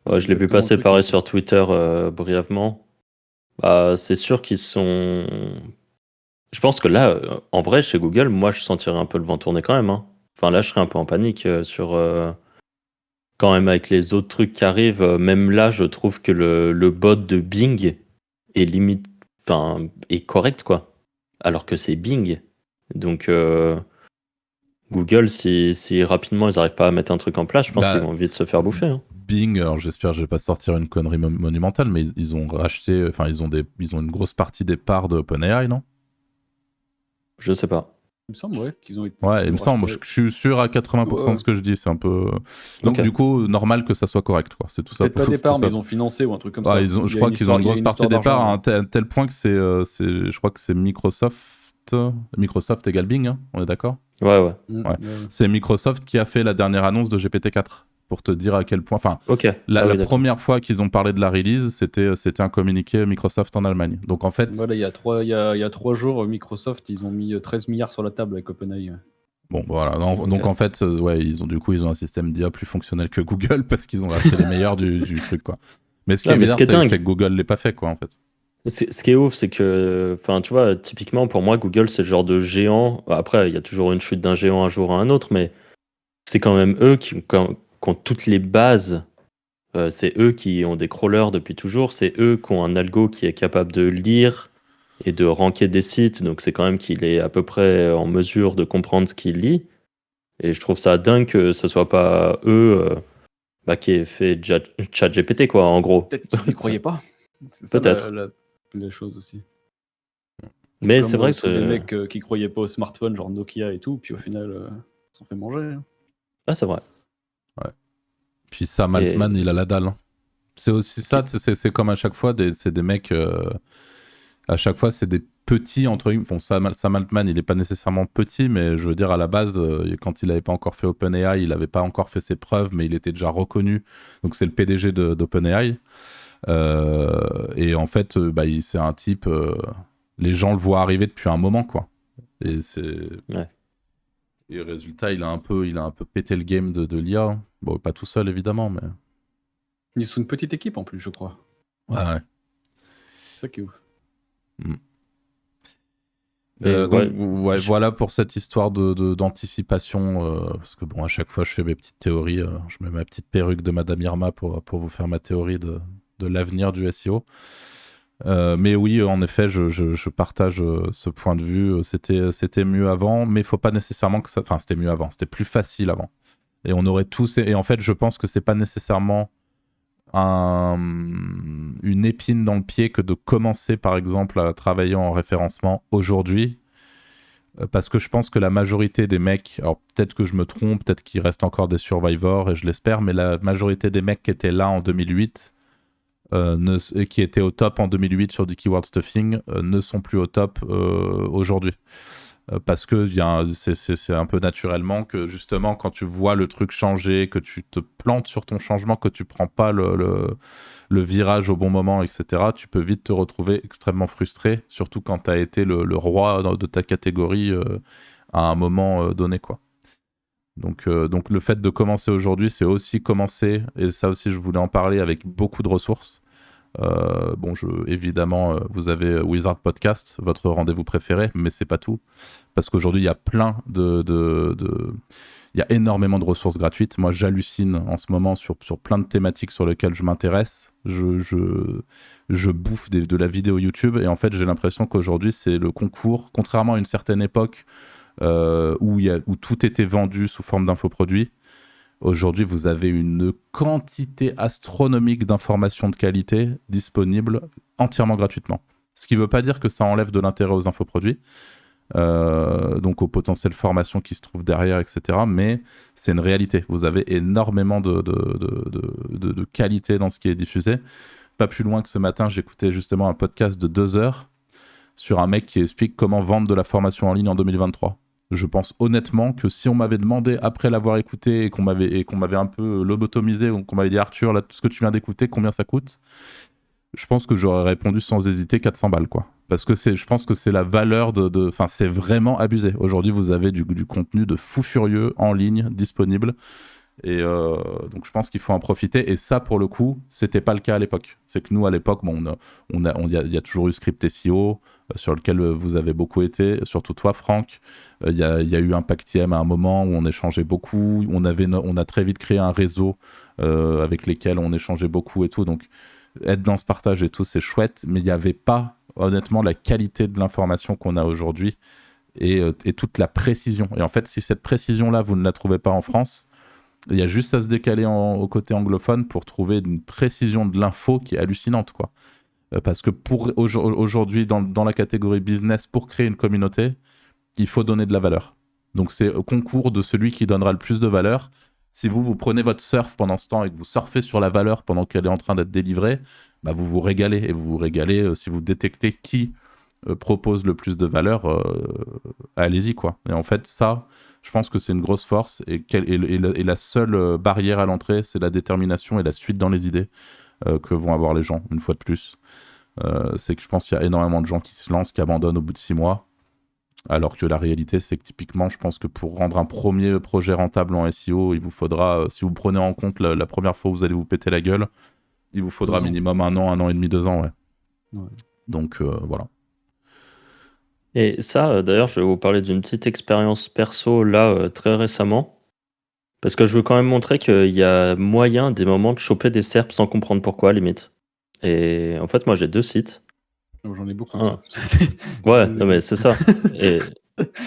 Ouais, je l'ai vu
exactement
passer
le truc,
pareil
mais
sur Twitter brièvement. Bah, c'est sûr qu'ils sont. Je pense que là, en vrai, chez Google, moi, je sentirais un peu le vent tourner quand même, hein. Enfin, là, je serais un peu en panique sur. Quand même, avec les autres trucs qui arrivent, même là, je trouve que le bot de Bing est limite. Enfin, est correct, quoi. Alors que c'est Bing. Donc, Google, si rapidement ils n'arrivent pas à mettre un truc en place, je pense qu'ils vont vite se faire bouffer, hein.
Bing, alors j'espère que je vais pas sortir une connerie monumentale, mais ils ont racheté, enfin ils ont une grosse partie des parts de OpenAI, non?
Je sais pas.
Il me semble, ouais, qu'ils ont été.
Ouais,
qu'ils
il
ont
me semble,
racheté-
je suis sûr à 80%
Ouais.
de ce que je dis, c'est un peu... Donc
Ok.
du coup, normal que ça soit correct, quoi. C'est tout ça.
Peut-être pas
tout
départ, mais
ça.
ils ont financé ou un truc comme
Ah,
ça.
je crois qu'ils ont une grosse partie des parts à un tel point que je crois que c'est Microsoft égale Bing, hein, on est d'accord?
Ouais.
Ouais. C'est Microsoft qui a fait la dernière annonce de GPT-4, pour te dire à quel point... Enfin,
Ok.
la première fois qu'ils ont parlé de la release, c'était un communiqué Microsoft en Allemagne. Donc en fait...
Voilà, il y a 3 jours, Microsoft, ils ont mis 13 milliards sur la table avec OpenAI.
Bon, voilà. Donc
Ok.
en fait, ouais, ils ont un système d'IA plus fonctionnel que Google parce qu'ils ont racheté les meilleurs du truc, quoi. Mais ce qui est bizarre, c'est que Google l'ait pas fait, quoi, en fait.
Ce qui est ouf, c'est que, enfin, tu vois, typiquement pour moi, Google, c'est le genre de géant. Après, il y a toujours une chute d'un géant un jour à un autre, mais c'est quand même eux qui ont toutes les bases. C'est eux qui ont des crawlers depuis toujours. C'est eux qui ont un algo qui est capable de lire et de ranker des sites. Donc, c'est quand même qu'il est à peu près en mesure de comprendre ce qu'il lit. Et je trouve ça dingue que ce soit pas eux qui aient fait ChatGPT, quoi, en gros.
Peut-être qu'ils y croyaient pas. C'est ça
Peut-être.
la chose aussi.
Mais
Comme
c'est vrai que
tous les mecs qui croyaient pas au smartphone, genre Nokia et tout, puis au final, ils s'en fait manger.
Ah, c'est vrai.
Ouais. Puis Sam Altman, il a la dalle, hein. C'est aussi ça, c'est comme à chaque fois, c'est des mecs... à chaque fois, c'est des petits, entre guillemets. Bon, Sam Altman, il n'est pas nécessairement petit, mais je veux dire, à la base, quand il n'avait pas encore fait OpenAI, il n'avait pas encore fait ses preuves, mais il était déjà reconnu. Donc, c'est le PDG d'OpenAI. Et en fait, c'est un type... les gens le voient arriver depuis un moment, quoi. Et c'est...
Ouais.
Et le résultat, il a un peu pété le game de l'IA. Bon, pas tout seul, évidemment, mais...
Ils sont une petite équipe en plus, je crois.
Ouais.
C'est ça qui est ouf.
Voilà pour cette histoire d'anticipation, parce que bon, à chaque fois je fais mes petites théories, je mets ma petite perruque de Madame Irma pour vous faire ma théorie de l'avenir du SEO. Mais oui, en effet, je partage ce point de vue. C'était mieux avant, mais il faut pas nécessairement que ça... Enfin, c'était mieux avant, c'était plus facile avant. Et on aurait tous... Et en fait, je pense que c'est pas nécessairement une épine dans le pied que de commencer par exemple à travailler en référencement aujourd'hui, parce que je pense que la majorité des mecs, alors peut-être que je me trompe, peut-être qu'il reste encore des survivors et je l'espère, mais la majorité des mecs qui étaient là en 2008 et qui étaient au top en 2008 sur du keyword stuffing ne sont plus au top aujourd'hui. Parce que c'est un peu naturellement que justement quand tu vois le truc changer, que tu te plantes sur ton changement, que tu prends pas le virage au bon moment, etc., tu peux vite te retrouver extrêmement frustré, surtout quand tu as été le roi de ta catégorie à un moment donné, quoi. Donc le fait de commencer aujourd'hui, c'est aussi commencer, et ça aussi je voulais en parler, avec beaucoup de ressources. Bon, évidemment, vous avez Wizard Podcast, votre rendez-vous préféré, mais c'est pas tout. Parce qu'aujourd'hui, il y a il y a énormément de ressources gratuites. Moi, j'hallucine en ce moment sur plein de thématiques sur lesquelles je m'intéresse. Je bouffe de la vidéo YouTube et en fait, j'ai l'impression qu'aujourd'hui, c'est le concours, contrairement à une certaine époque où tout était vendu sous forme d'infoproduits. Aujourd'hui, vous avez une quantité astronomique d'informations de qualité disponibles entièrement gratuitement. Ce qui ne veut pas dire que ça enlève de l'intérêt aux infoproduits, donc aux potentielles formations qui se trouvent derrière, etc. Mais c'est une réalité. Vous avez énormément de qualité dans ce qui est diffusé. Pas plus loin que ce matin, j'écoutais justement un podcast de 2 heures sur un mec qui explique comment vendre de la formation en ligne en 2023. Je pense honnêtement que si on m'avait demandé, après l'avoir écouté et qu'on m'avait un peu lobotomisé, ou qu'on m'avait dit Arthur, là, tout ce que tu viens d'écouter, combien ça coûte ? Je pense que j'aurais répondu sans hésiter 400 balles, quoi. Parce que je pense que c'est la valeur enfin, c'est vraiment abusé. Aujourd'hui, vous avez du contenu de fou furieux en ligne, disponible. Et donc, je pense qu'il faut en profiter. Et ça, pour le coup, c'était pas le cas à l'époque. C'est que nous, à l'époque, bon, il y a toujours eu Script SEO, sur lequel vous avez beaucoup été, surtout toi, Franck. Il y a eu Impactiem à un moment où on échangeait beaucoup. On a très vite créé un réseau avec lesquels on échangeait beaucoup et tout. Donc, être dans ce partage et tout, c'est chouette. Mais il n'y avait pas, honnêtement, la qualité de l'information qu'on a aujourd'hui et toute la précision. Et en fait, si cette précision-là, vous ne la trouvez pas en France, il y a juste à se décaler au côté anglophone pour trouver une précision de l'info qui est hallucinante, quoi. Parce que aujourd'hui, dans la catégorie business, pour créer une communauté, il faut donner de la valeur. Donc c'est au concours de celui qui donnera le plus de valeur. Si vous prenez votre surf pendant ce temps et que vous surfez sur la valeur pendant qu'elle est en train d'être délivrée, bah vous vous régalez. Et vous vous régalez si vous détectez qui propose le plus de valeur, allez-y, quoi. Et en fait, ça, je pense que c'est une grosse force et la seule barrière à l'entrée, c'est la détermination et la suite dans les idées que vont avoir les gens, une fois de plus. C'est que je pense qu'il y a énormément de gens qui se lancent, qui abandonnent au bout de 6 mois, alors que la réalité, c'est que typiquement, je pense que pour rendre un premier projet rentable en SEO, il vous faudra, si vous prenez en compte la première fois où vous allez vous péter la gueule, il vous faudra minimum 1 an et demi, 2 ans. Ouais. Donc voilà.
Et ça, d'ailleurs, je vais vous parler d'une petite expérience perso là, très récemment. Parce que je veux quand même montrer qu'il y a moyen des moments de choper des SERPs sans comprendre pourquoi, limite. Et en fait, moi, j'ai 2 sites.
J'en ai beaucoup.
Ouais, non, mais c'est ça. Et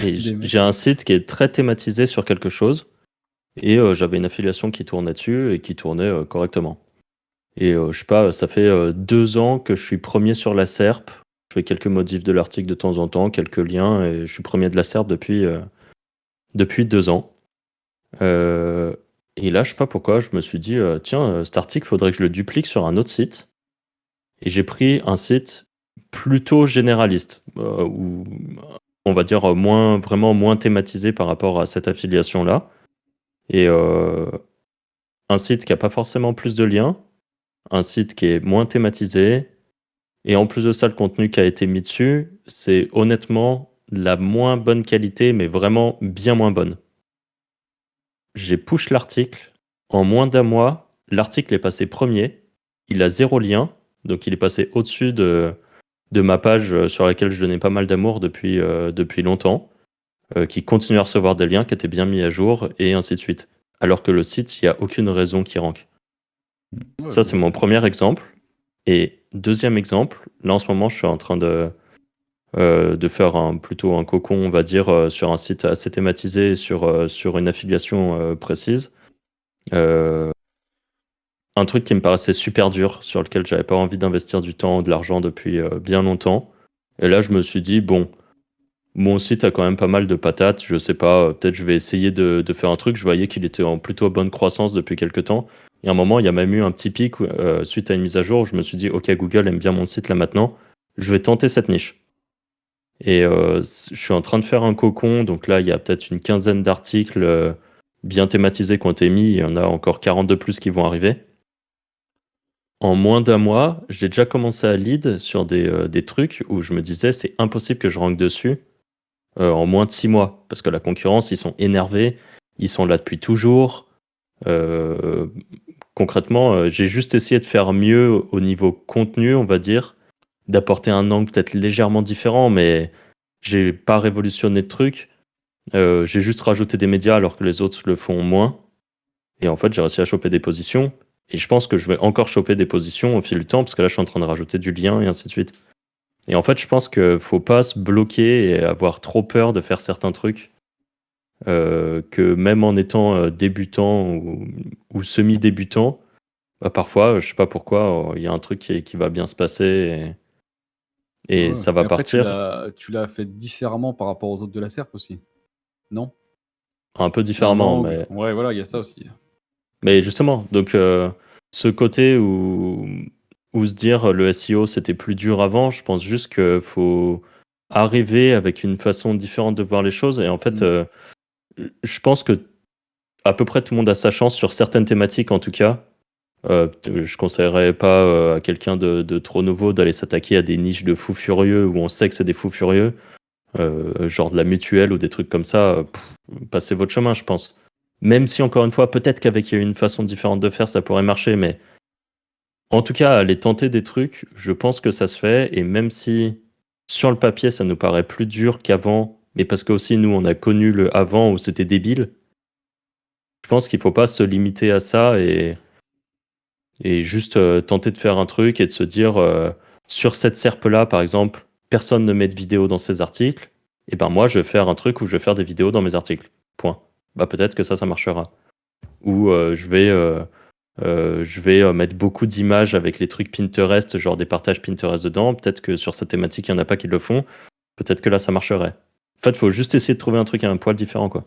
j'ai un site qui est très thématisé sur quelque chose. Et j'avais une affiliation qui tournait dessus et qui tournait correctement. Et je sais pas, ça fait 2 ans que je suis premier sur la SERP. Je fais quelques modifs de l'article de temps en temps, quelques liens, et je suis premier de la SERP depuis 2 ans. Et là, je sais pas pourquoi, je me suis dit, tiens, cet article, faudrait que je le duplique sur un autre site. Et j'ai pris un site plutôt généraliste, ou on va dire vraiment moins thématisé par rapport à cette affiliation-là. Et un site qui a pas forcément plus de liens, un site qui est moins thématisé, et en plus de ça, le contenu qui a été mis dessus, c'est honnêtement la moins bonne qualité, mais vraiment bien moins bonne. J'ai push l'article, en moins d'1 mois, l'article est passé premier, il a 0 lien, donc il est passé au-dessus de ma page sur laquelle je donnais pas mal d'amour depuis longtemps, qui continue à recevoir des liens qui étaient bien mis à jour, et ainsi de suite. Alors que le site, il n'y a aucune raison qu'il rank.
Ouais,
Ça, c'est mon premier exemple. Et deuxième exemple, là en ce moment, je suis en train de faire plutôt un cocon, on va dire, sur un site assez thématisé, sur une affiliation précise. Un truc qui me paraissait super dur, sur lequel j'avais pas envie d'investir du temps ou de l'argent depuis bien longtemps. Et là, je me suis dit, bon, mon site a quand même pas mal de patates, je sais pas, peut-être je vais essayer de faire un truc. Je voyais qu'il était en plutôt bonne croissance depuis quelques temps. Et à un moment, il y a même eu un petit pic suite à une mise à jour. Je me suis dit, ok, Google aime bien mon site là maintenant, je vais tenter cette niche. Et je suis en train de faire un cocon, donc là, il y a peut-être une quinzaine d'articles bien thématisés qui ont été mis. Il y en a encore 40 de plus qui vont arriver. En moins d'1 mois, j'ai déjà commencé à lead sur des trucs où je me disais, c'est impossible que je rank dessus en moins de 6 mois. Parce que la concurrence, ils sont énervés, ils sont là depuis toujours. concrètement, j'ai juste essayé de faire mieux au niveau contenu, on va dire, d'apporter un angle peut-être légèrement différent, mais j'ai pas révolutionné de trucs. J'ai juste rajouté des médias alors que les autres le font moins. Et en fait, j'ai réussi à choper des positions. Et je pense que je vais encore choper des positions au fil du temps, parce que là, je suis en train de rajouter du lien et ainsi de suite. Et en fait, je pense qu'il faut pas se bloquer et avoir trop peur de faire certains trucs. Que même en étant débutant ou semi-débutant, bah, parfois, je sais pas pourquoi, il y a un truc qui va bien se passer et
Ouais.
ça va
Mais après,
partir
tu l'as fait différemment par rapport aux autres de la SERP aussi, non?
un peu
Il y a un
différemment.
angle. Ouais, voilà, il y a ça aussi.
Mais justement, donc ce côté où se dire le SEO c'était plus dur avant, je pense juste qu'il faut arriver avec une façon différente de voir les choses. Et en fait, je pense que à peu près tout le monde a sa chance sur certaines thématiques en tout cas. Je conseillerais pas à quelqu'un de trop nouveau d'aller s'attaquer à des niches de fous furieux où on sait que c'est des fous furieux, genre de la mutuelle ou des trucs comme ça. Passez votre chemin, je pense. Même si, encore une fois, peut-être qu'avec une façon différente de faire, ça pourrait marcher, mais en tout cas, aller tenter des trucs, je pense que ça se fait. Et même si sur le papier, ça nous paraît plus dur qu'avant, mais parce que aussi nous, on a connu le avant où c'était débile, je pense qu'il faut pas se limiter à ça et juste tenter de faire un truc et de se dire sur cette SERP-là, par exemple, personne ne met de vidéo dans ses articles, et ben moi, je vais faire un truc où je vais faire des vidéos dans mes articles. Point. Bah peut-être que ça marchera. Ou je vais mettre beaucoup d'images avec les trucs Pinterest, genre des partages Pinterest dedans. Peut-être que sur cette thématique, il n'y en a pas qui le font. Peut-être que là, ça marcherait. En fait, il faut juste essayer de trouver un truc à un poil différent, quoi.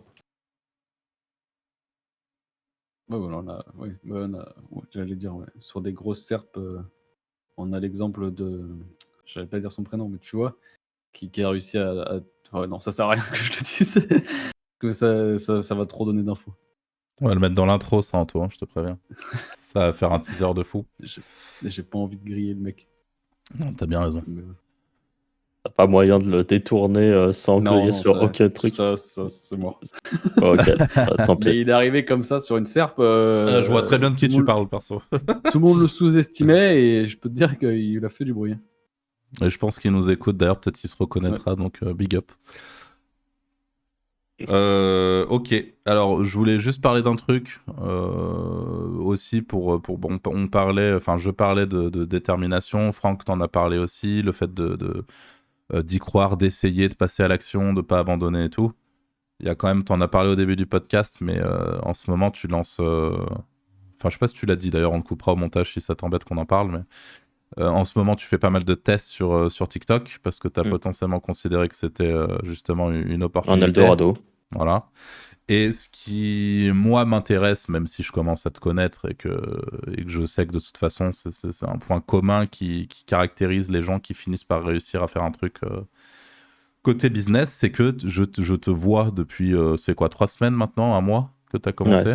Ouais, voilà, ouais, j'allais dire, ouais, sur des grosses SERP, on a l'exemple de. J'allais pas dire son prénom, mais tu vois, qui a réussi ouais, non, ça sert à rien que je le dise. Que ça va trop donner d'infos.
On va le mettre dans l'intro, ça, Antoine, je te préviens. Ça va faire un teaser de fou.
J'ai pas envie de griller le mec.
Non, t'as bien raison.
Mais...
T'as pas moyen de le détourner sans griller sur aucun truc.
Ça c'est mort.
Ok, tant
Mais
pis.
il est arrivé comme ça sur une SERP.
Je vois très bien de qui
tout le
tu
monde-
parles, perso.
Tout le monde le sous-estimait et je peux te dire qu'il a fait du bruit.
Et je pense qu'il nous écoute, d'ailleurs, peut-être qu'il se reconnaîtra, donc big up. Ok, alors je voulais juste parler d'un truc aussi bon, on parlait, enfin je parlais de détermination, Franck t'en a parlé aussi, le fait d'y croire, d'essayer, de passer à l'action, de pas abandonner et tout. Il y a quand même, t'en as parlé au début du podcast, mais en ce moment tu lances, enfin je sais pas si tu l'as dit d'ailleurs, on le coupera au montage si ça t'embête qu'on en parle, mais en ce moment tu fais pas mal de tests sur TikTok parce que t'as potentiellement considéré que c'était justement une opportunité.
Un Eldorado.
Voilà. Et ce qui, moi, m'intéresse, même si je commence à te connaître et que je sais que de toute façon, c'est un point commun qui caractérise les gens qui finissent par réussir à faire un truc côté business, c'est que je te vois depuis, ça fait quoi, 3 semaines maintenant, un mois que tu as commencé,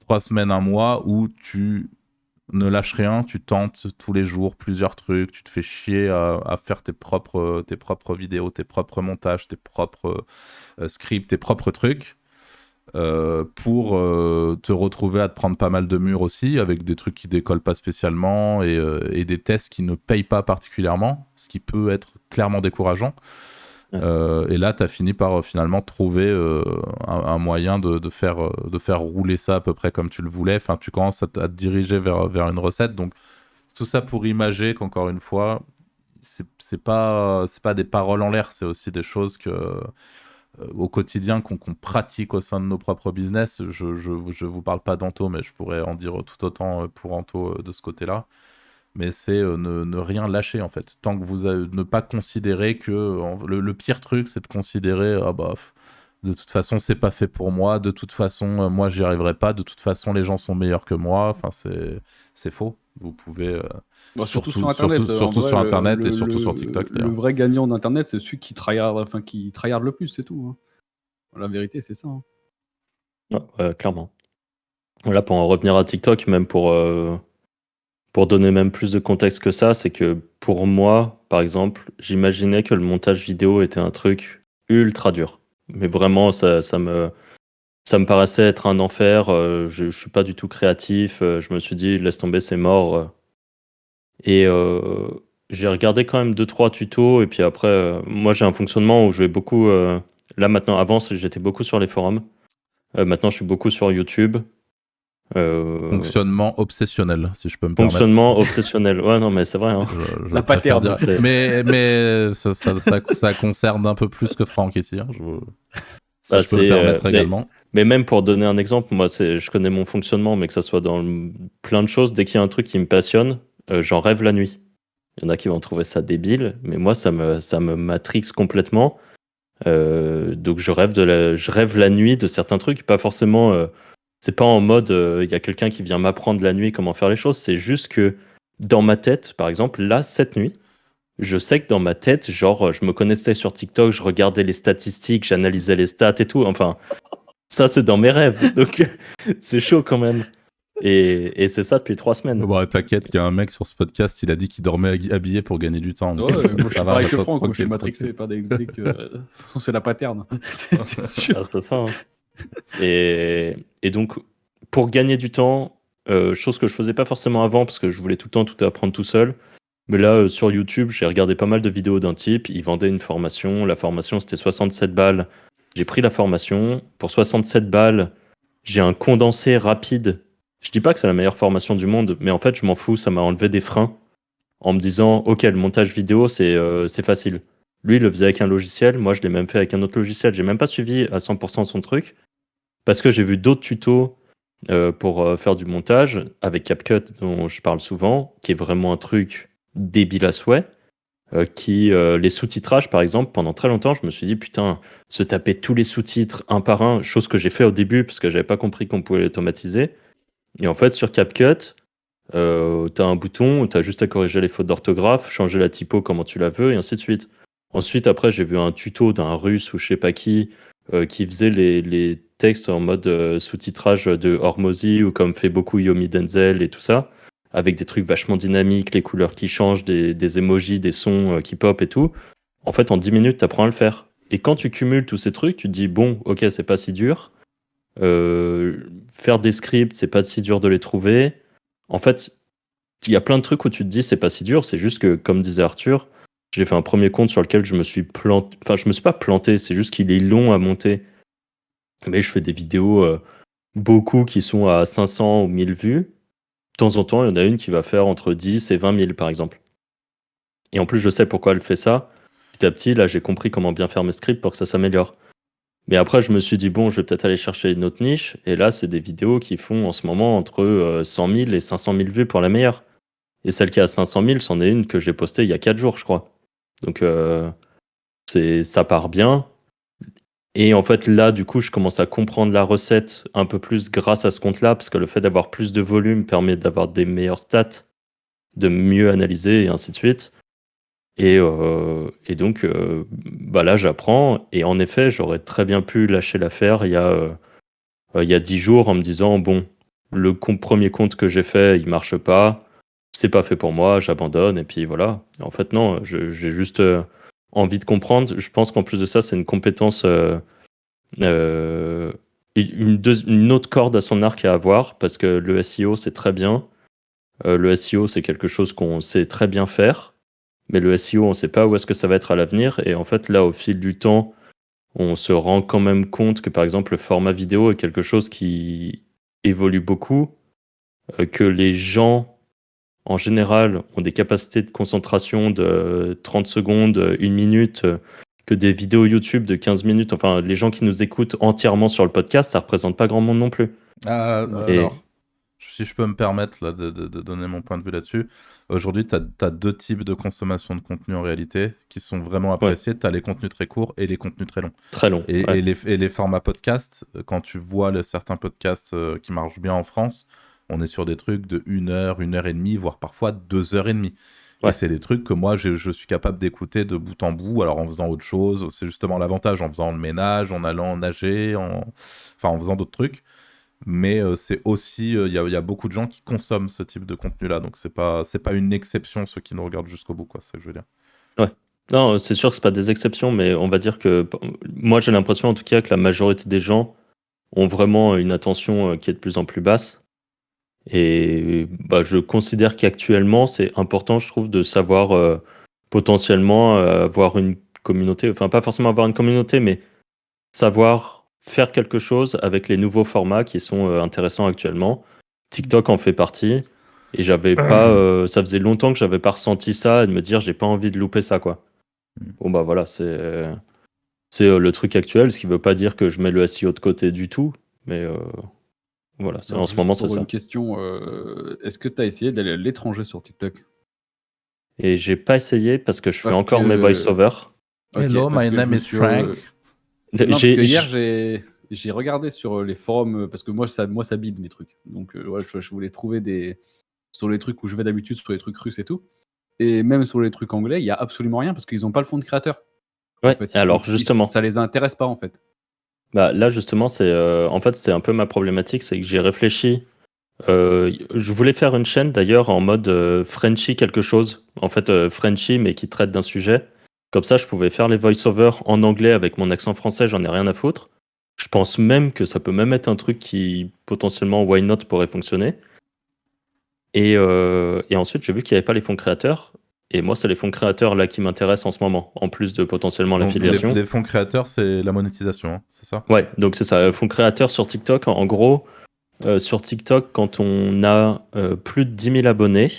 3 semaines, un mois, où tu ne lâches rien, tu tentes tous les jours plusieurs trucs, tu te fais chier à faire tes propres vidéos, tes propres montages, tes propres scripts, tes propres trucs, pour te retrouver à te prendre pas mal de murs aussi, avec des trucs qui décollent pas spécialement et des tests qui ne payent pas particulièrement, ce qui peut être clairement décourageant. Et là, tu as fini par finalement trouver un moyen de faire rouler ça à peu près comme tu le voulais. Enfin, tu commences à te diriger vers une recette. Donc, tout ça pour imager qu'encore une fois, c'est pas des paroles en l'air, c'est aussi des choses que au quotidien qu'on pratique au sein de nos propres business. Je vous parle pas d'Anto, mais je pourrais en dire tout autant pour Anto de ce côté-là. Mais c'est ne rien lâcher en fait. Tant que vous ne pas considérer que le pire truc, c'est de considérer de toute façon c'est pas fait pour moi, de toute façon moi j'y arriverai pas, de toute façon les gens sont meilleurs que moi. Enfin c'est faux. Vous pouvez
surtout sur Internet,
surtout
vrai,
sur Internet et surtout sur TikTok.
Le vrai gagnant d'Internet, c'est celui qui tryhard le plus, c'est tout. Hein. La vérité, c'est ça. Hein.
Ouais, clairement. Là, pour en revenir à TikTok, même pour donner même plus de contexte que ça, c'est que pour moi, par exemple, j'imaginais que le montage vidéo était un truc ultra dur. Mais vraiment, ça me ça me paraissait être un enfer. Je suis pas du tout créatif. Je me suis dit, laisse tomber, c'est mort. Et j'ai regardé quand même 2-3 tutos. Et puis après, moi, j'ai un fonctionnement où je vais beaucoup. Là, maintenant, avant, j'étais beaucoup sur les forums. Maintenant, je suis beaucoup sur YouTube.
Fonctionnement obsessionnel, si je peux me permettre.
Fonctionnement obsessionnel. Ouais, non, mais c'est vrai. Hein.
La
préfère
pattern,
dire. Mais ça concerne un peu plus que Franck ici. Hein. Si
Bah,
je peux me permettre également.
Mais même pour donner un exemple, moi, je connais mon fonctionnement, mais que ça soit dans plein de choses, dès qu'il y a un truc qui me passionne, j'en rêve la nuit. Il y en a qui vont trouver ça débile, mais moi, ça me matrixe complètement. Donc, je rêve la nuit de certains trucs, pas forcément. C'est pas en mode, il y a quelqu'un qui vient m'apprendre la nuit comment faire les choses. C'est juste que dans ma tête, par exemple, là, cette nuit, je sais que dans ma tête, genre, je me connectais sur TikTok, je regardais les statistiques, j'analysais les stats et tout. Enfin, ça, c'est dans mes rêves. Donc, c'est chaud quand même. Et c'est ça depuis 3 semaines.
Bon, t'inquiète, il y a un mec sur ce podcast, il a dit qu'il dormait habillé pour gagner du temps.
Ouais, moi je suis
Ça va,
pareil que
reste
Franck, moi, je suis
tranquille,
matrixé par des dès que. De toute façon, c'est la pattern. C'est sûr.
Ah, c'est ça. Hein. Et donc, pour gagner du temps, chose que je faisais pas forcément avant parce que je voulais tout le temps tout apprendre tout seul. Mais là, sur YouTube, j'ai regardé pas mal de vidéos d'un type. Il vendait une formation. La formation, c'était 67 balles. J'ai pris la formation. Pour 67 balles, j'ai un condensé rapide. Je dis pas que c'est la meilleure formation du monde, mais en fait, je m'en fous. Ça m'a enlevé des freins en me disant, OK, le montage vidéo, c'est facile. Lui, il le faisait avec un logiciel. Moi, je l'ai même fait avec un autre logiciel. J'ai même pas suivi à 100% son truc parce que j'ai vu d'autres tutos pour faire du montage avec CapCut, dont je parle souvent, qui est vraiment un truc débile à souhait. Les sous-titrages, par exemple, pendant très longtemps, je me suis dit, putain, se taper tous les sous-titres un par un, chose que j'ai fait au début parce que j'avais pas compris qu'on pouvait l'automatiser. Et en fait, sur CapCut, t'as un bouton où t'as juste à corriger les fautes d'orthographe, changer la typo comment tu la veux, et ainsi de suite. Ensuite, après, j'ai vu un tuto d'un russe ou je sais pas qui faisait les textes en mode sous-titrage de Hormozy ou comme fait beaucoup Yomi Denzel et tout ça, avec des trucs vachement dynamiques, les couleurs qui changent, des emojis, des sons qui pop et tout. En fait, en 10 minutes, t'apprends à le faire. Et quand tu cumules tous ces trucs, tu te dis, bon, ok, c'est pas si dur. Faire des scripts, c'est pas si dur de les trouver. En fait, il y a plein de trucs où tu te dis, c'est pas si dur, c'est juste que, comme disait Arthur, j'ai fait un premier compte sur lequel je me suis planté. Enfin, je me suis pas planté, c'est juste qu'il est long à monter. Mais je fais des vidéos, beaucoup qui sont à 500 ou 1000 vues. De temps en temps, il y en a une qui va faire entre 10 et 20 000, par exemple. Et en plus, je sais pourquoi elle fait ça. Petit à petit, là, j'ai compris comment bien faire mes scripts pour que ça s'améliore. Mais après, je me suis dit, bon, je vais peut-être aller chercher une autre niche. Et là, c'est des vidéos qui font en ce moment entre 100 000 et 500 000 vues pour la meilleure. Et celle qui a 500 000, c'en est une que j'ai postée il y a 4 jours, je crois. Donc, ça part bien. Et en fait, là, du coup, je commence à comprendre la recette un peu plus grâce à ce compte-là, parce que le fait d'avoir plus de volume permet d'avoir des meilleures stats, de mieux analyser, et ainsi de suite. Et donc, bah là, j'apprends. Et en effet, j'aurais très bien pu lâcher l'affaire il y a 10 jours en me disant, bon, le premier compte que j'ai fait, il marche pas. C'est pas fait pour moi, j'abandonne. Et puis voilà. En fait, non, j'ai juste envie de comprendre. Je pense qu'en plus de ça, c'est une compétence, une autre corde à son arc à avoir, parce que le SEO, c'est très bien. Le SEO, c'est quelque chose qu'on sait très bien faire. Mais le SEO, on ne sait pas où est-ce que ça va être à l'avenir. Et en fait, là, au fil du temps, on se rend quand même compte que, par exemple, le format vidéo est quelque chose qui évolue beaucoup, que les gens, en général, ont des capacités de concentration de 30 secondes, 1 minute, que des vidéos YouTube de 15 minutes. Enfin, les gens qui nous écoutent entièrement sur le podcast, ça ne représente pas grand monde non plus.
Alors, si je peux me permettre là, de donner mon point de vue là-dessus, aujourd'hui, tu as deux types de consommation de contenu en réalité qui sont vraiment appréciés. Tu as les contenus très courts et les contenus très longs.
Très longs.
Et les formats podcasts, quand tu vois certains podcasts qui marchent bien en France, on est sur des trucs de 1 heure, 1 heure et demie, voire parfois 2 heures et demie.
Ouais.
Et c'est des trucs que moi, je suis capable d'écouter de bout en bout, alors en faisant autre chose. C'est justement l'avantage, en faisant le ménage, en allant nager, enfin en faisant d'autres trucs. Mais c'est aussi, il y a beaucoup de gens qui consomment ce type de contenu-là. Donc c'est pas une exception, ceux qui nous regardent jusqu'au bout, quoi, c'est ça que je veux dire.
Ouais. Non, c'est sûr que c'est pas des exceptions, mais on va dire que moi j'ai l'impression en tout cas que la majorité des gens ont vraiment une attention qui est de plus en plus basse. Et bah, je considère qu'actuellement, c'est important, je trouve, de savoir potentiellement avoir une communauté, enfin pas forcément avoir une communauté, mais savoir faire quelque chose avec les nouveaux formats qui sont intéressants actuellement. TikTok en fait partie. Et j'avais pas, ça faisait longtemps que j'avais pas ressenti ça et de me dire j'ai pas envie de louper ça quoi. Bon bah voilà, c'est le truc actuel, ce qui veut pas dire que je mets le SEO de côté du tout, mais voilà,
Alors,
en ce moment c'est
pour
ça.
une question, est-ce que tu as essayé d'aller à l'étranger sur TikTok?
Et j'ai pas essayé parce que je fais
Parce
encore mes
que
voice-over.
OK,
Hello,
parce
my
que je
name
me
is
suis,
Frank.
non, parce
J'ai-
que hier,
j'ai-
j'ai regardé sur les forums, parce que moi, ça bide mes trucs. Donc, ouais, je voulais trouver sur les trucs où je vais d'habitude, sur les trucs russes et tout. Et même sur les trucs anglais, il y a absolument rien parce qu'ils ont pas le fond de créateur, en
Ouais,
fait.
alors
Donc,
justement,
ça les intéresse pas, en fait.
bah, là justement, en fait, c'était un peu ma problématique, c'est que j'ai réfléchi. Je voulais faire une chaîne d'ailleurs en mode Frenchy quelque chose, en fait Frenchy mais qui traite d'un sujet. Comme ça, je pouvais faire les voice-over en anglais avec mon accent français, j'en ai rien à foutre. Je pense même que ça peut même être un truc qui potentiellement why not pourrait fonctionner. Et ensuite, j'ai vu qu'il n'y avait pas les fonds créateurs. Et moi, c'est les fonds créateurs là qui m'intéressent en ce moment, en plus de potentiellement
Donc
l'affiliation.
les fonds créateurs, c'est la monétisation, hein, c'est ça?
Ouais, donc c'est ça, fonds créateurs sur TikTok. En gros, sur TikTok, quand on a plus de 10 000 abonnés,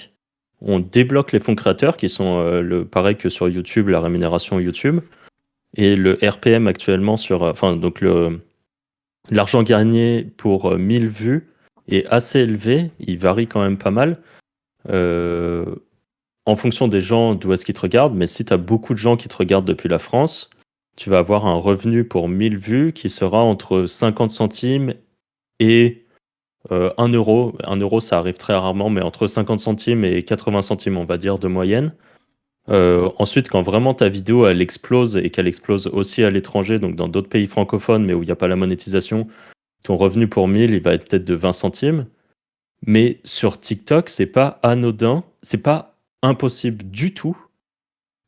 on débloque les fonds créateurs qui sont pareil que sur YouTube, la rémunération YouTube. Et le RPM actuellement enfin, donc l'argent gagné pour 1000 vues est assez élevé. Il varie quand même pas mal. Euh, En fonction des gens d'où est-ce qu'ils te regardent, mais si tu as beaucoup de gens qui te regardent depuis la France, tu vas avoir un revenu pour 1000 vues qui sera entre 50 centimes et 1 euro. 1 euro, ça arrive très rarement, mais entre 50 centimes et 80 centimes, on va dire, de moyenne. Ensuite, quand vraiment ta vidéo elle explose et qu'elle explose aussi à l'étranger, donc dans d'autres pays francophones, mais où il n'y a pas la monétisation, ton revenu pour 1000, il va être peut-être de 20 centimes. Mais sur TikTok, c'est pas anodin, c'est pas impossible du tout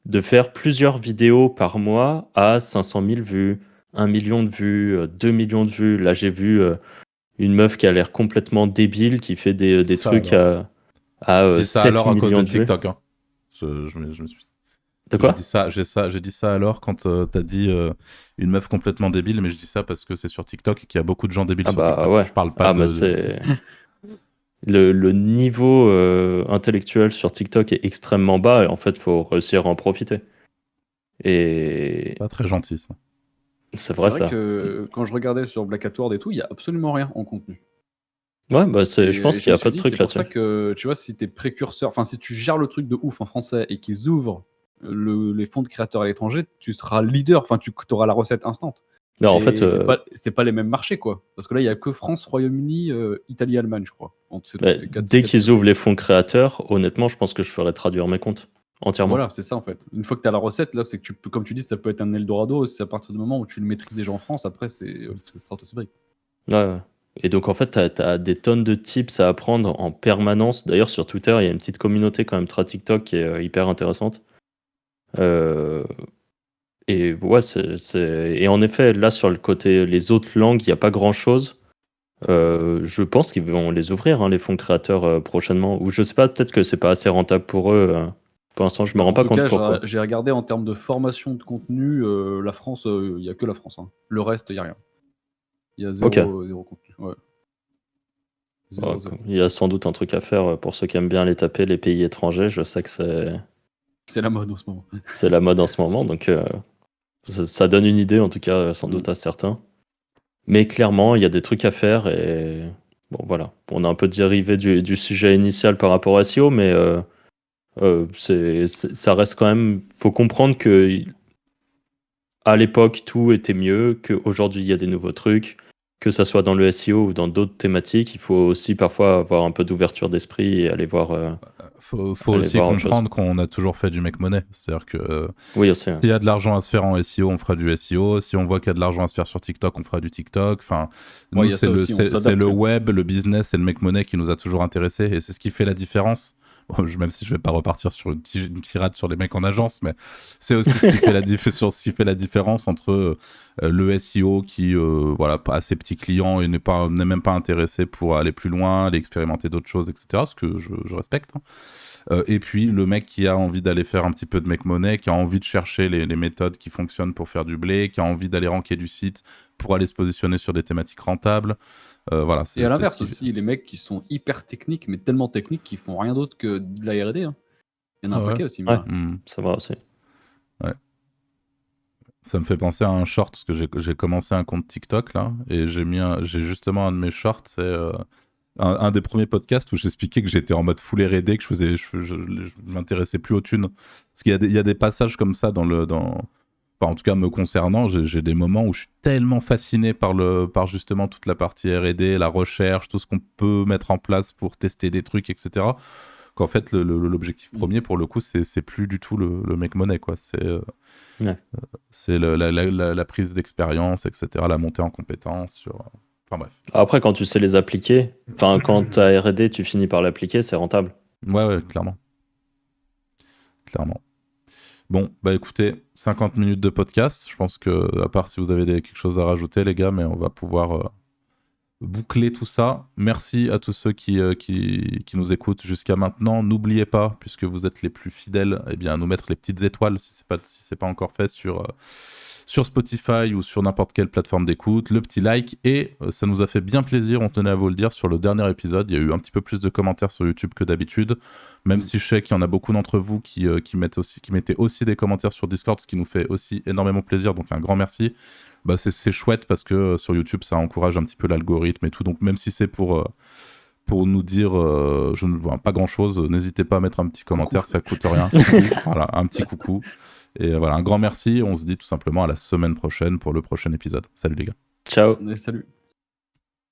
de faire plusieurs vidéos par mois à 500 000 vues, 1 million de vues, 2 millions de vues. Là, j'ai vu une meuf qui a l'air complètement débile, qui fait des
Ça
trucs
alors.
à
Je dis ça
7
alors à cause de
millions de vues.
TikTok, hein. Je me suis...
De quoi?
J'ai dit ça alors quand t'as dit une meuf complètement débile, mais je dis ça parce que c'est sur TikTok et qu'il y a beaucoup de gens débiles
Ah
sur
bah
TikTok.
ouais.
Je parle pas
Ah bah
de...
c'est... Le niveau intellectuel sur TikTok est extrêmement bas et en fait, il faut réussir à en profiter. Et
Pas très gentil, ça.
c'est
C'est
vrai
vrai
ça.
que quand je regardais sur Black Hat World et tout, il y a absolument rien en contenu.
Ouais, bah je pense
Et je
qu'il y
me
a
suis
pas de
dit,
truc
c'est pour
là-dessus.
ça que, tu vois, si t'es précurseur, enfin, si tu gères le truc de ouf en français et qu'ils ouvrent les fonds de créateurs à l'étranger, tu seras leader, enfin, tu auras la recette instant.
Non, en fait,
Et c'est pas les mêmes marchés, quoi. Parce que là, il y a que France, Royaume-Uni, Italie, Allemagne, je crois. Entre
bah,
ces
dès
quatre
qu'ils ouvrent
pays.
les fonds créateurs, honnêtement, je pense que je ferai traduire mes comptes entièrement.
Voilà, c'est ça, en fait. Une fois que tu as la recette, là, c'est que tu peux, comme tu dis, ça peut être un Eldorado. C'est à partir du moment où tu le maîtrises déjà en France, après, c'est stratosphérique.
Ouais, ouais. Et donc, en fait, tu as des tonnes de tips à apprendre en permanence. D'ailleurs, sur Twitter, il y a une petite communauté quand même très TikTok qui est hyper intéressante. Euh, Et ouais, et en effet, là, sur le côté les autres langues, il n'y a pas grand-chose. Je pense qu'ils vont les ouvrir, hein, les fonds créateurs prochainement. Ou je sais pas, peut-être que c'est pas assez rentable pour eux. Pour l'instant, je me rends
En
pas
tout
compte
cas,
pourquoi.
j'ai regardé en termes de formation de contenu, la France, il n'y a que la France, hein. Le reste, il n'y a rien. Il y a
Ok.
zéro contenu. Ouais.
Ouais,
Zéro.
il y a sans doute un truc à faire pour ceux qui aiment bien les taper, les pays étrangers. Je sais que
C'est la mode en ce moment.
c'est la mode en ce moment, donc ça donne une idée, en tout cas, sans doute à certains. Mais clairement, il y a des trucs à faire et bon, voilà. On a un peu dérivé du sujet initial par rapport à SEO, mais ça reste quand même. Faut comprendre que à l'époque, tout était mieux, qu'aujourd'hui, il y a des nouveaux trucs, que ça soit dans le SEO ou dans d'autres thématiques. Il faut aussi parfois avoir un peu d'ouverture d'esprit et
Faut
aller
aussi
voir autre chose.
comprendre qu'on a toujours fait du make money. C'est-à-dire que
Oui, aussi.
s'il y a de l'argent à se faire en SEO, on fera du SEO. Si on voit qu'il y a de l'argent à se faire sur TikTok, on fera du TikTok. Enfin,
Ouais,
nous,
il y a ça aussi, on
c'est
s'adapte.
le web, le business et le make money qui nous a toujours intéressés. Et c'est ce qui fait la différence. même si je vais pas repartir sur une tirade sur les mecs en agence, mais c'est aussi ce qui fait la différence entre le SEO qui a ses petits clients et n'est même pas intéressé pour aller plus loin, aller expérimenter d'autres choses, etc. Ce que je respecte. Et puis le mec qui a envie d'aller faire un petit peu de make money, qui a envie de chercher les méthodes qui fonctionnent pour faire du blé, qui a envie d'aller ranker du site pour aller se positionner sur des thématiques rentables. Voilà,
Et à l'inverse aussi, les mecs qui sont hyper techniques, mais tellement techniques qu'ils font rien d'autre que de la R&D. Hein. Il y en a un paquet aussi.
Ouais, ça va aussi.
Ouais. Ça me fait penser à un short, parce que j'ai commencé un compte TikTok, là, et j'ai justement un de mes shorts, c'est un des premiers podcasts où j'expliquais que j'étais en mode full R&D, que je m'intéressais plus aux thunes. Parce qu'il y a des passages comme ça en tout cas me concernant, j'ai des moments où je suis tellement fasciné par justement toute la partie R&D, la recherche, tout ce qu'on peut mettre en place pour tester des trucs, etc. Qu'en fait, l'objectif premier, pour le coup, c'est plus du tout le make money, quoi. C'est la prise d'expérience, etc., la montée en compétences sur... Enfin bref.
Après, quand tu sais les appliquer, quand tu as R&D, tu finis par l'appliquer, c'est rentable.
Ouais, clairement. Bon, bah écoutez, 50 minutes de podcast. Je pense que, à part si vous avez quelque chose à rajouter, les gars, mais on va pouvoir boucler tout ça. Merci à tous ceux qui nous écoutent jusqu'à maintenant. N'oubliez pas, puisque vous êtes les plus fidèles, eh bien, à nous mettre les petites étoiles si c'est pas encore fait sur Spotify ou sur n'importe quelle plateforme d'écoute, le petit like, et ça nous a fait bien plaisir, on tenait à vous le dire, sur le dernier épisode, il y a eu un petit peu plus de commentaires sur YouTube que d'habitude, même si je sais qu'il y en a beaucoup d'entre vous qui mettaient aussi des commentaires sur Discord, ce qui nous fait aussi énormément plaisir, donc un grand merci. Bah, c'est chouette parce que sur YouTube, ça encourage un petit peu l'algorithme et tout, donc même si c'est pour nous dire je ne vois pas grand-chose, n'hésitez pas à mettre un petit commentaire, ça coûte rien. Voilà, un petit coucou. Et voilà, un grand merci. On se dit tout simplement à la semaine prochaine pour le prochain épisode. Salut les gars.
Ciao.
Salut.